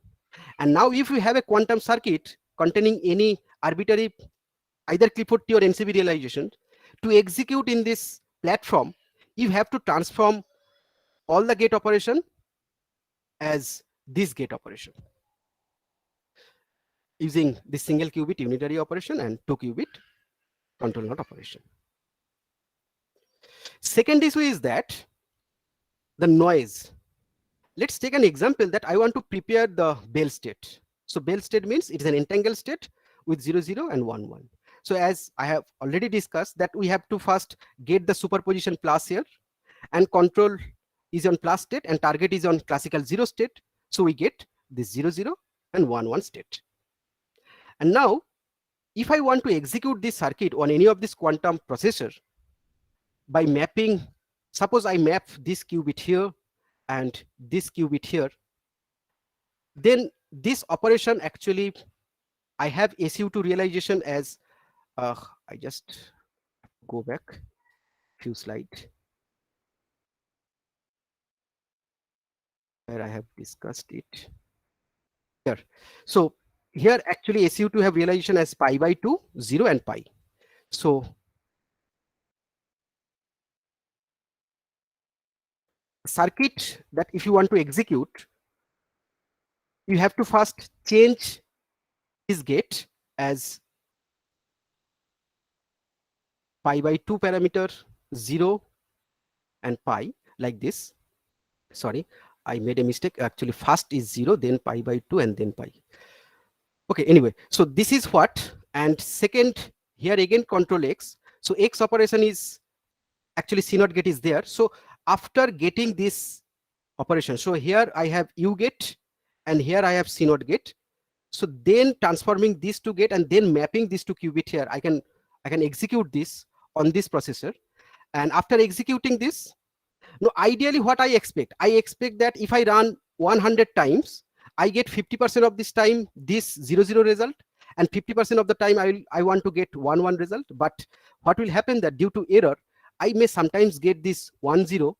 And now if you have a quantum circuit containing any arbitrary either Clifford T or NCB realization, to execute in this platform, you have to transform all the gate operation as this gate operation using the single qubit unitary operation and 2 qubit control knot operation. Second issue is that the noise. Let's take an example that I want to prepare the Bell state. So Bell state means it is an entangled state with 0, 0 and 1, 1. So as I have already discussed that we have to first get the superposition plus here, and control is on plus state and target is on classical 0 state. So we get this 0, 0 and 1, 1 state. And now if I want to execute this circuit on any of this quantum processor by mapping, suppose I map this qubit here and this qubit here, then this operation actually I have SU2 realization as I just go back few slides where I have discussed it here. So here actually SU2 have realization as pi by 2, 0 and pi. So circuit that if you want to execute, you have to first change this gate as pi by 2 parameter, 0 and pi, like this. Sorry, I made a mistake. Actually first is 0, then pi by 2 and then pi. Okay, anyway, so this is what. And second, here again control X. So X operation is actually C0 gate is there. So after getting this operation, so here I have U gate and here I have C0 gate. So then transforming these two gate and then mapping these two qubit here, I can execute this on this processor. And after executing this, no, ideally what I expect that if I run 100 times, I get 50% of this time this 0, 0 result, and 50% of the time I want to get 1, 1 result. But what will happen that due to error, I may sometimes get this 1, 0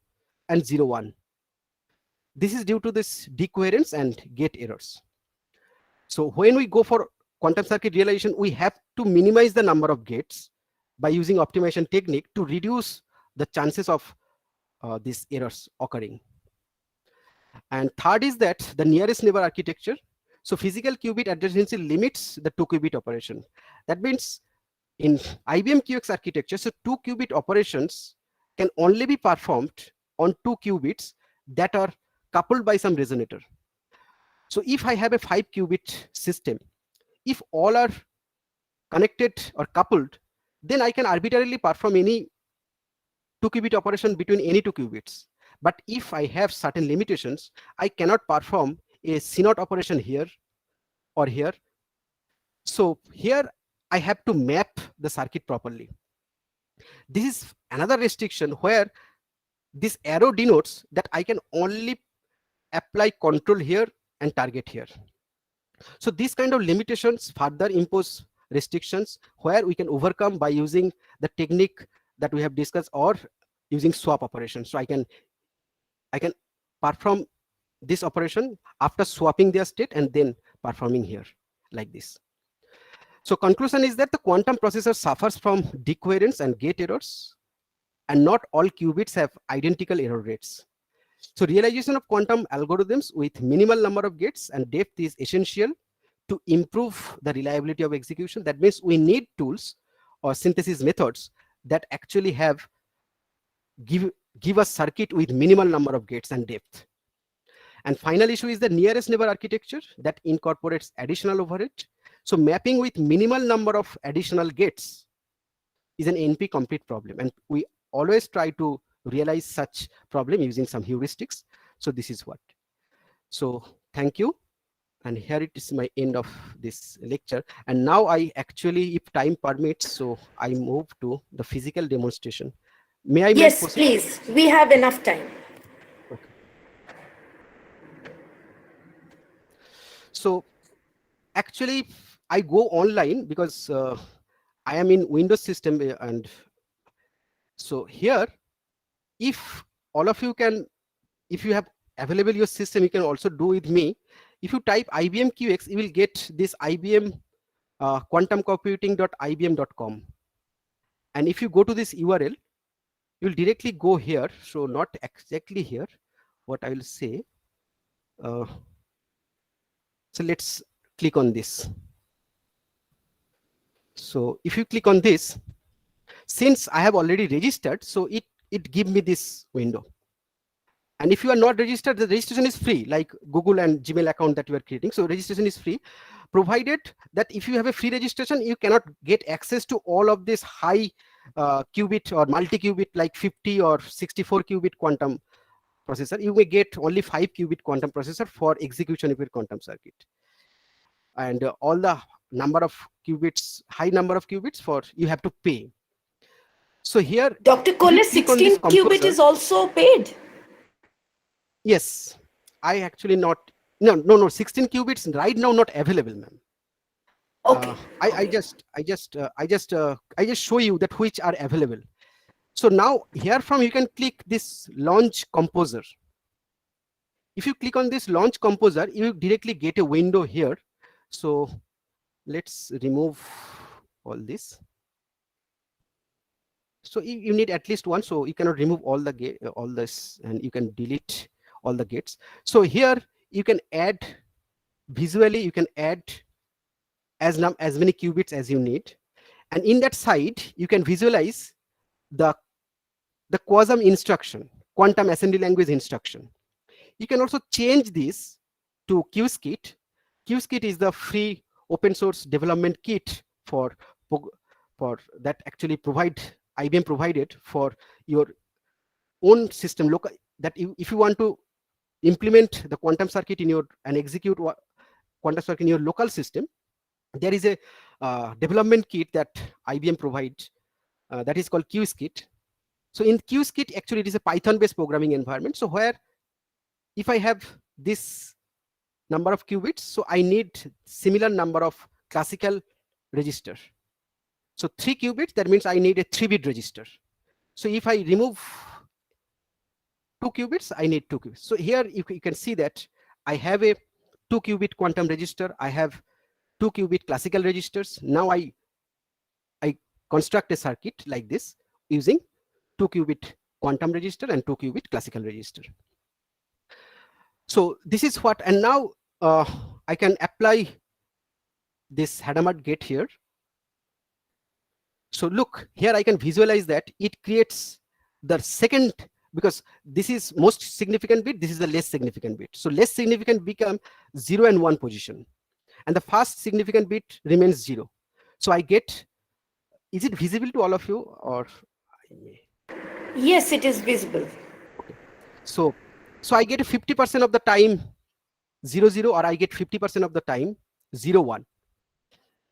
and 0, 1. This is due to this decoherence and gate errors. So when we go for quantum circuit realization, we have to minimize the number of gates by using optimization technique to reduce the chances of these errors occurring. And third is that the nearest neighbor architecture. So physical qubit adjacency limits the 2 qubit operation. That means in IBM QX architecture, so 2 qubit operations can only be performed on 2 qubits that are coupled by some resonator. So if I have a 5 qubit system, if all are connected or coupled, then I can arbitrarily perform any 2-qubit operation between any 2 qubits. But if I have certain limitations, I cannot perform a CNOT operation here or here. So here I have to map the circuit properly. This is another restriction where this arrow denotes that I can only apply control here and target here. So these kind of limitations further impose restrictions where we can overcome by using the technique that we have discussed or using swap operations. So I can perform this operation after swapping their state and then performing here like this. So conclusion is that the quantum processor suffers from decoherence and gate errors, and not all qubits have identical error rates. So realization of quantum algorithms with minimal number of gates and depth is essential to improve the reliability of execution. That means we need tools or synthesis methods that actually have give us circuit with minimal number of gates and depth. And final issue is the nearest neighbor architecture that incorporates additional overhead. So mapping with minimal number of additional gates is an NP complete problem, and we always try to realize such problem using some heuristics. So this is what. So thank you, and here it is my end of this lecture. And now I actually, if time permits, so I move to the physical demonstration. May I? Yes, please. We have enough time. Okay. So actually I go online because I am in Windows system, and so here, if all of you can, if you have available your system, you can also do with me. If you type IBM QX, you will get this IBM quantumcomputing.ibm.com, and if you go to this URL, you will directly go here. So not exactly here, what I will say. So let's click on this. So if you click on this, since I have already registered, so it give me this window. And if you are not registered, the registration is free, like Google and Gmail account that you are creating. So registration is free, provided that if you have a free registration, you cannot get access to all of this high qubit or multi-qubit like 50 or 64 qubit quantum processor. You may get only 5 qubit quantum processor for execution of your quantum circuit. And all the number of qubits, high number of qubits for you have to pay. So here, Dr. Kohler, 16 qubit is also paid. Yes, I actually not, no, 16 qubits right now not available, ma'am. Okay. I just show you that which are available. So now here from you can click this launch composer. If you click on this launch composer, you directly get a window here. So let's remove all this. So you need at least one, so you cannot remove all the gate, all this, and you can delete all the gates. So here you can add visually, you can add as many qubits as you need, and in that side you can visualize the quantum instruction, quantum assembly language instruction. You can also change this to Qiskit. Qiskit is the free open source development kit for that actually IBM provided for your own system local, that if you want to implement the quantum circuit in your and execute quantum circuit in your local system, there is a development kit that IBM provides that is called Qiskit. So in Qiskit, actually it is a Python based programming environment. So where if I have this number of qubits, so I need similar number of classical register. So 3 qubits, that means I need a 3-bit register. So if I remove 2 qubits, I need 2 qubits. So here you can see that I have a 2-qubit quantum register. I have 2-qubit classical registers. Now I construct a circuit like this using 2-qubit quantum register and 2-qubit classical register. So this is what, and now I can apply this Hadamard gate here. So look, here I can visualize that it creates the second, because this is most significant bit, this is the less significant bit. So less significant become 0 and 1 position, and the first significant bit remains 0. So I get Is it visible to all of you, or I may? Yes, it is visible. Okay. So I get 50% of the time 0 0, or I get 50% of the time 0 1,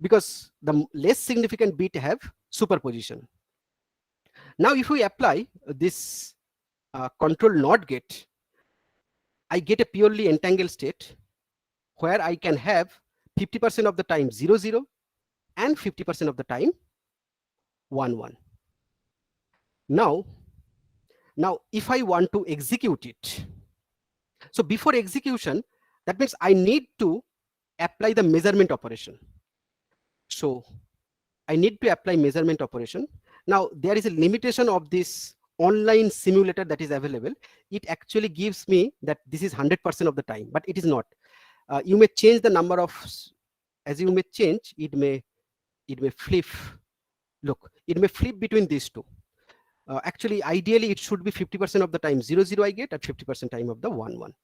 because the less significant bit have superposition. Now if we apply this control NOT gate, I get a purely entangled state where I can have 50% of the time 0 0 and 50% of the time 1 1. Now if I want to execute it, so before execution, that means I need to apply the measurement operation. So I need to apply measurement operation. Now there is a limitation of this online simulator that is available. It actually gives me that this is 100% of the time, but it is not. You may change the number of, as you may change, it may flip. Look, it may flip between these two. Actually, ideally, it should be 50% of the time 0 0 I get, at 50% time of the 1 1.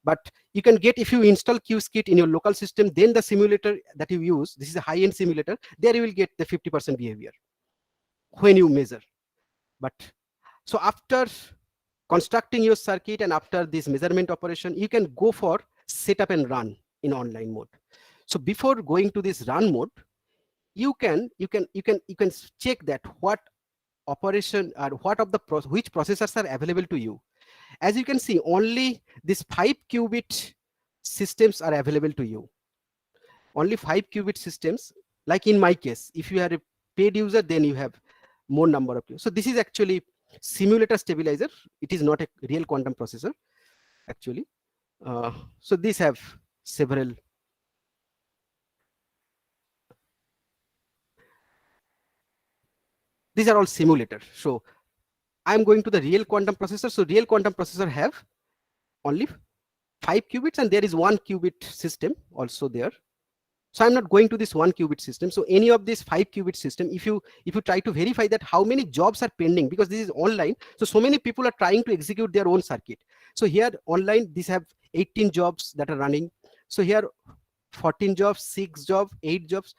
But you can get, if you install Qskit in your local system, then the simulator that you use, this is a high-end simulator, there you will get the 50% behavior when you measure. But so after constructing your circuit and after this measurement operation, you can go for setup and run in online mode. So before going to this run mode, you can check that what operation or what of the which processors are available to you. As you can see, only these 5 qubit systems are available to you. Only 5 qubit systems. Like in my case, if you are a paid user, then you have more number of qubits. So this is actually simulator stabilizer. It is not a real quantum processor actually. So these have several. These are all simulators. So I'm going to the real quantum processor. So real quantum processor have only 5 qubits, and there is 1 qubit system also there. So I'm not going to this 1 qubit system. So any of this 5 qubit system, if you try to verify that how many jobs are pending, because this is online, so many people are trying to execute their own circuit. So here online, these have 18 jobs that are running. So here 14 jobs, 6 jobs, 8 jobs,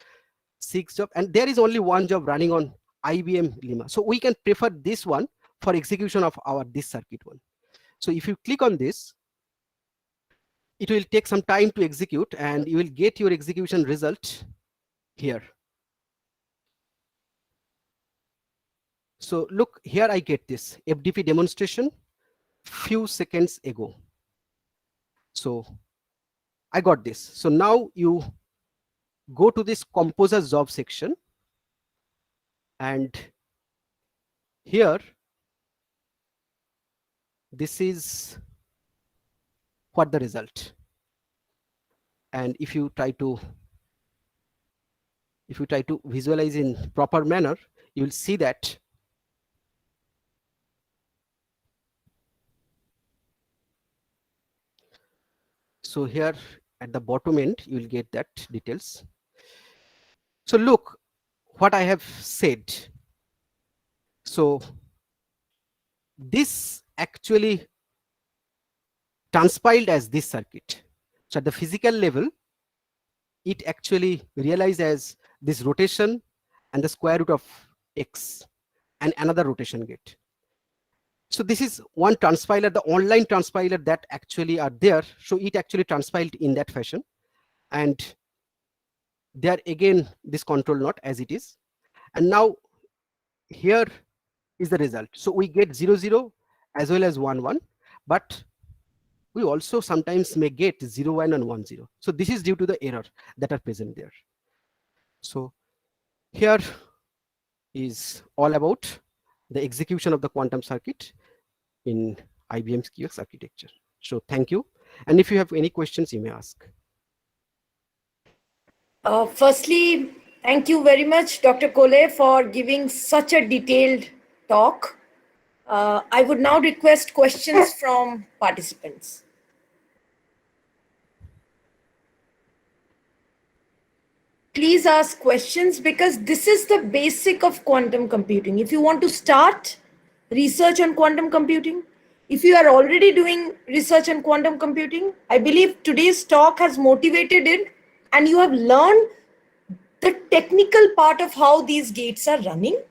6 jobs, and there is only 1 job running on IBM Lima. So we can prefer this one for execution of this circuit one. So if you click on this, it will take some time to execute, and you will get your execution result here. So look, here I get this FDP demonstration few seconds ago. So I got this. So now you go to this composer job section, and here this is what the result. And if you try to visualize in proper manner, you will see that so here at the bottom end you will get that details. So look what I have said. So this actually transpiled as this circuit. So at the physical level, it actually realized as this rotation and the square root of x and another rotation gate. So this is one transpiler, the online transpiler that actually are there. So it actually transpiled in that fashion, and there again this control NOT as it is. And now here is the result. So we get 0 0 as well as 1 1, but we also sometimes may get 0 1 and 1 0. So this is due to the error that are present there. So here is all about the execution of the quantum circuit in IBM's QX architecture. So thank you. And if you have any questions, you may ask. Firstly, thank you very much, Dr. Kole, for giving such a detailed talk. I would now request questions from participants. Please ask questions, because this is the basic of quantum computing. If you want to start research on quantum computing, if you are already doing research on quantum computing, I believe today's talk has motivated it, and you have learned the technical part of how these gates are running,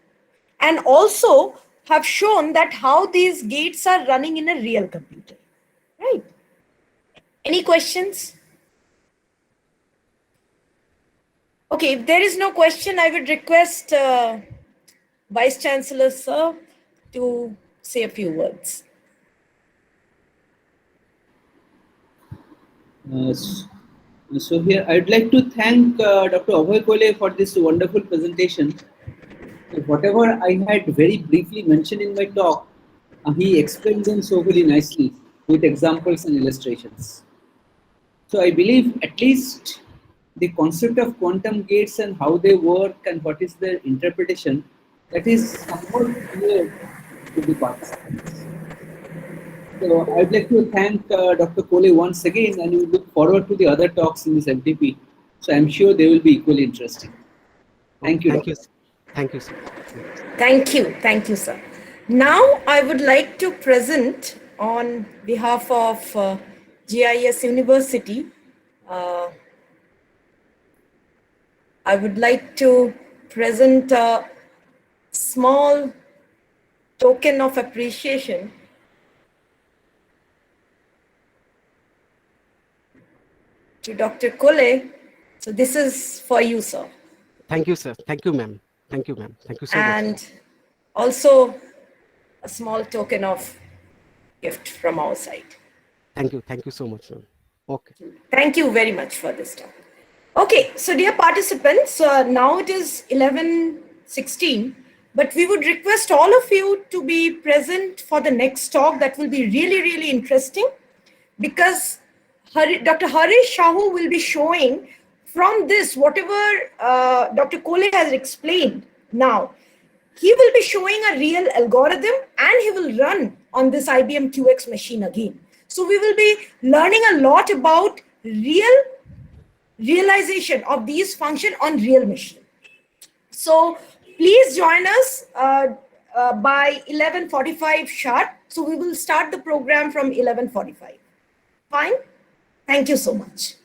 and also have shown that how these gates are running in a real computer, right? Any questions? Okay, if there is no question, I would request Vice Chancellor Sir to say a few words. So here I'd like to thank Dr. Abhay Kole for this wonderful presentation. So whatever I had very briefly mentioned in my talk, he explained them so very nicely with examples and illustrations. So I believe at least the concept of quantum gates and how they work and what is their interpretation, that is somewhat clear to the participants. So I'd like to thank Dr. Kole once again, and we look forward to the other talks in this FDP. So I'm sure they will be equally interesting. Thank you, Thank Doctor. you. Thank you, sir. Thank you, sir. Now I would like to present on behalf of GIS University, I would like to present a small token of appreciation to Dr. Kole. So this is for you, sir. Thank you, sir. Thank you, ma'am. Thank you, ma'am. Thank you so much. And also a small token of gift from our side. Thank you. Thank you so much, ma'am. Okay. Thank you very much for this talk. Okay, so dear participants, now it is 11:16, but we would request all of you to be present for the next talk. That will be really, really interesting, because Dr. Harish Shahu will be showing from this, whatever Dr. Kole has explained now, he will be showing a real algorithm and he will run on this IBM QX machine again. So we will be learning a lot about realization of these functions on real machine. So please join us by 11:45 sharp. So we will start the program from 11:45. Fine. Thank you so much.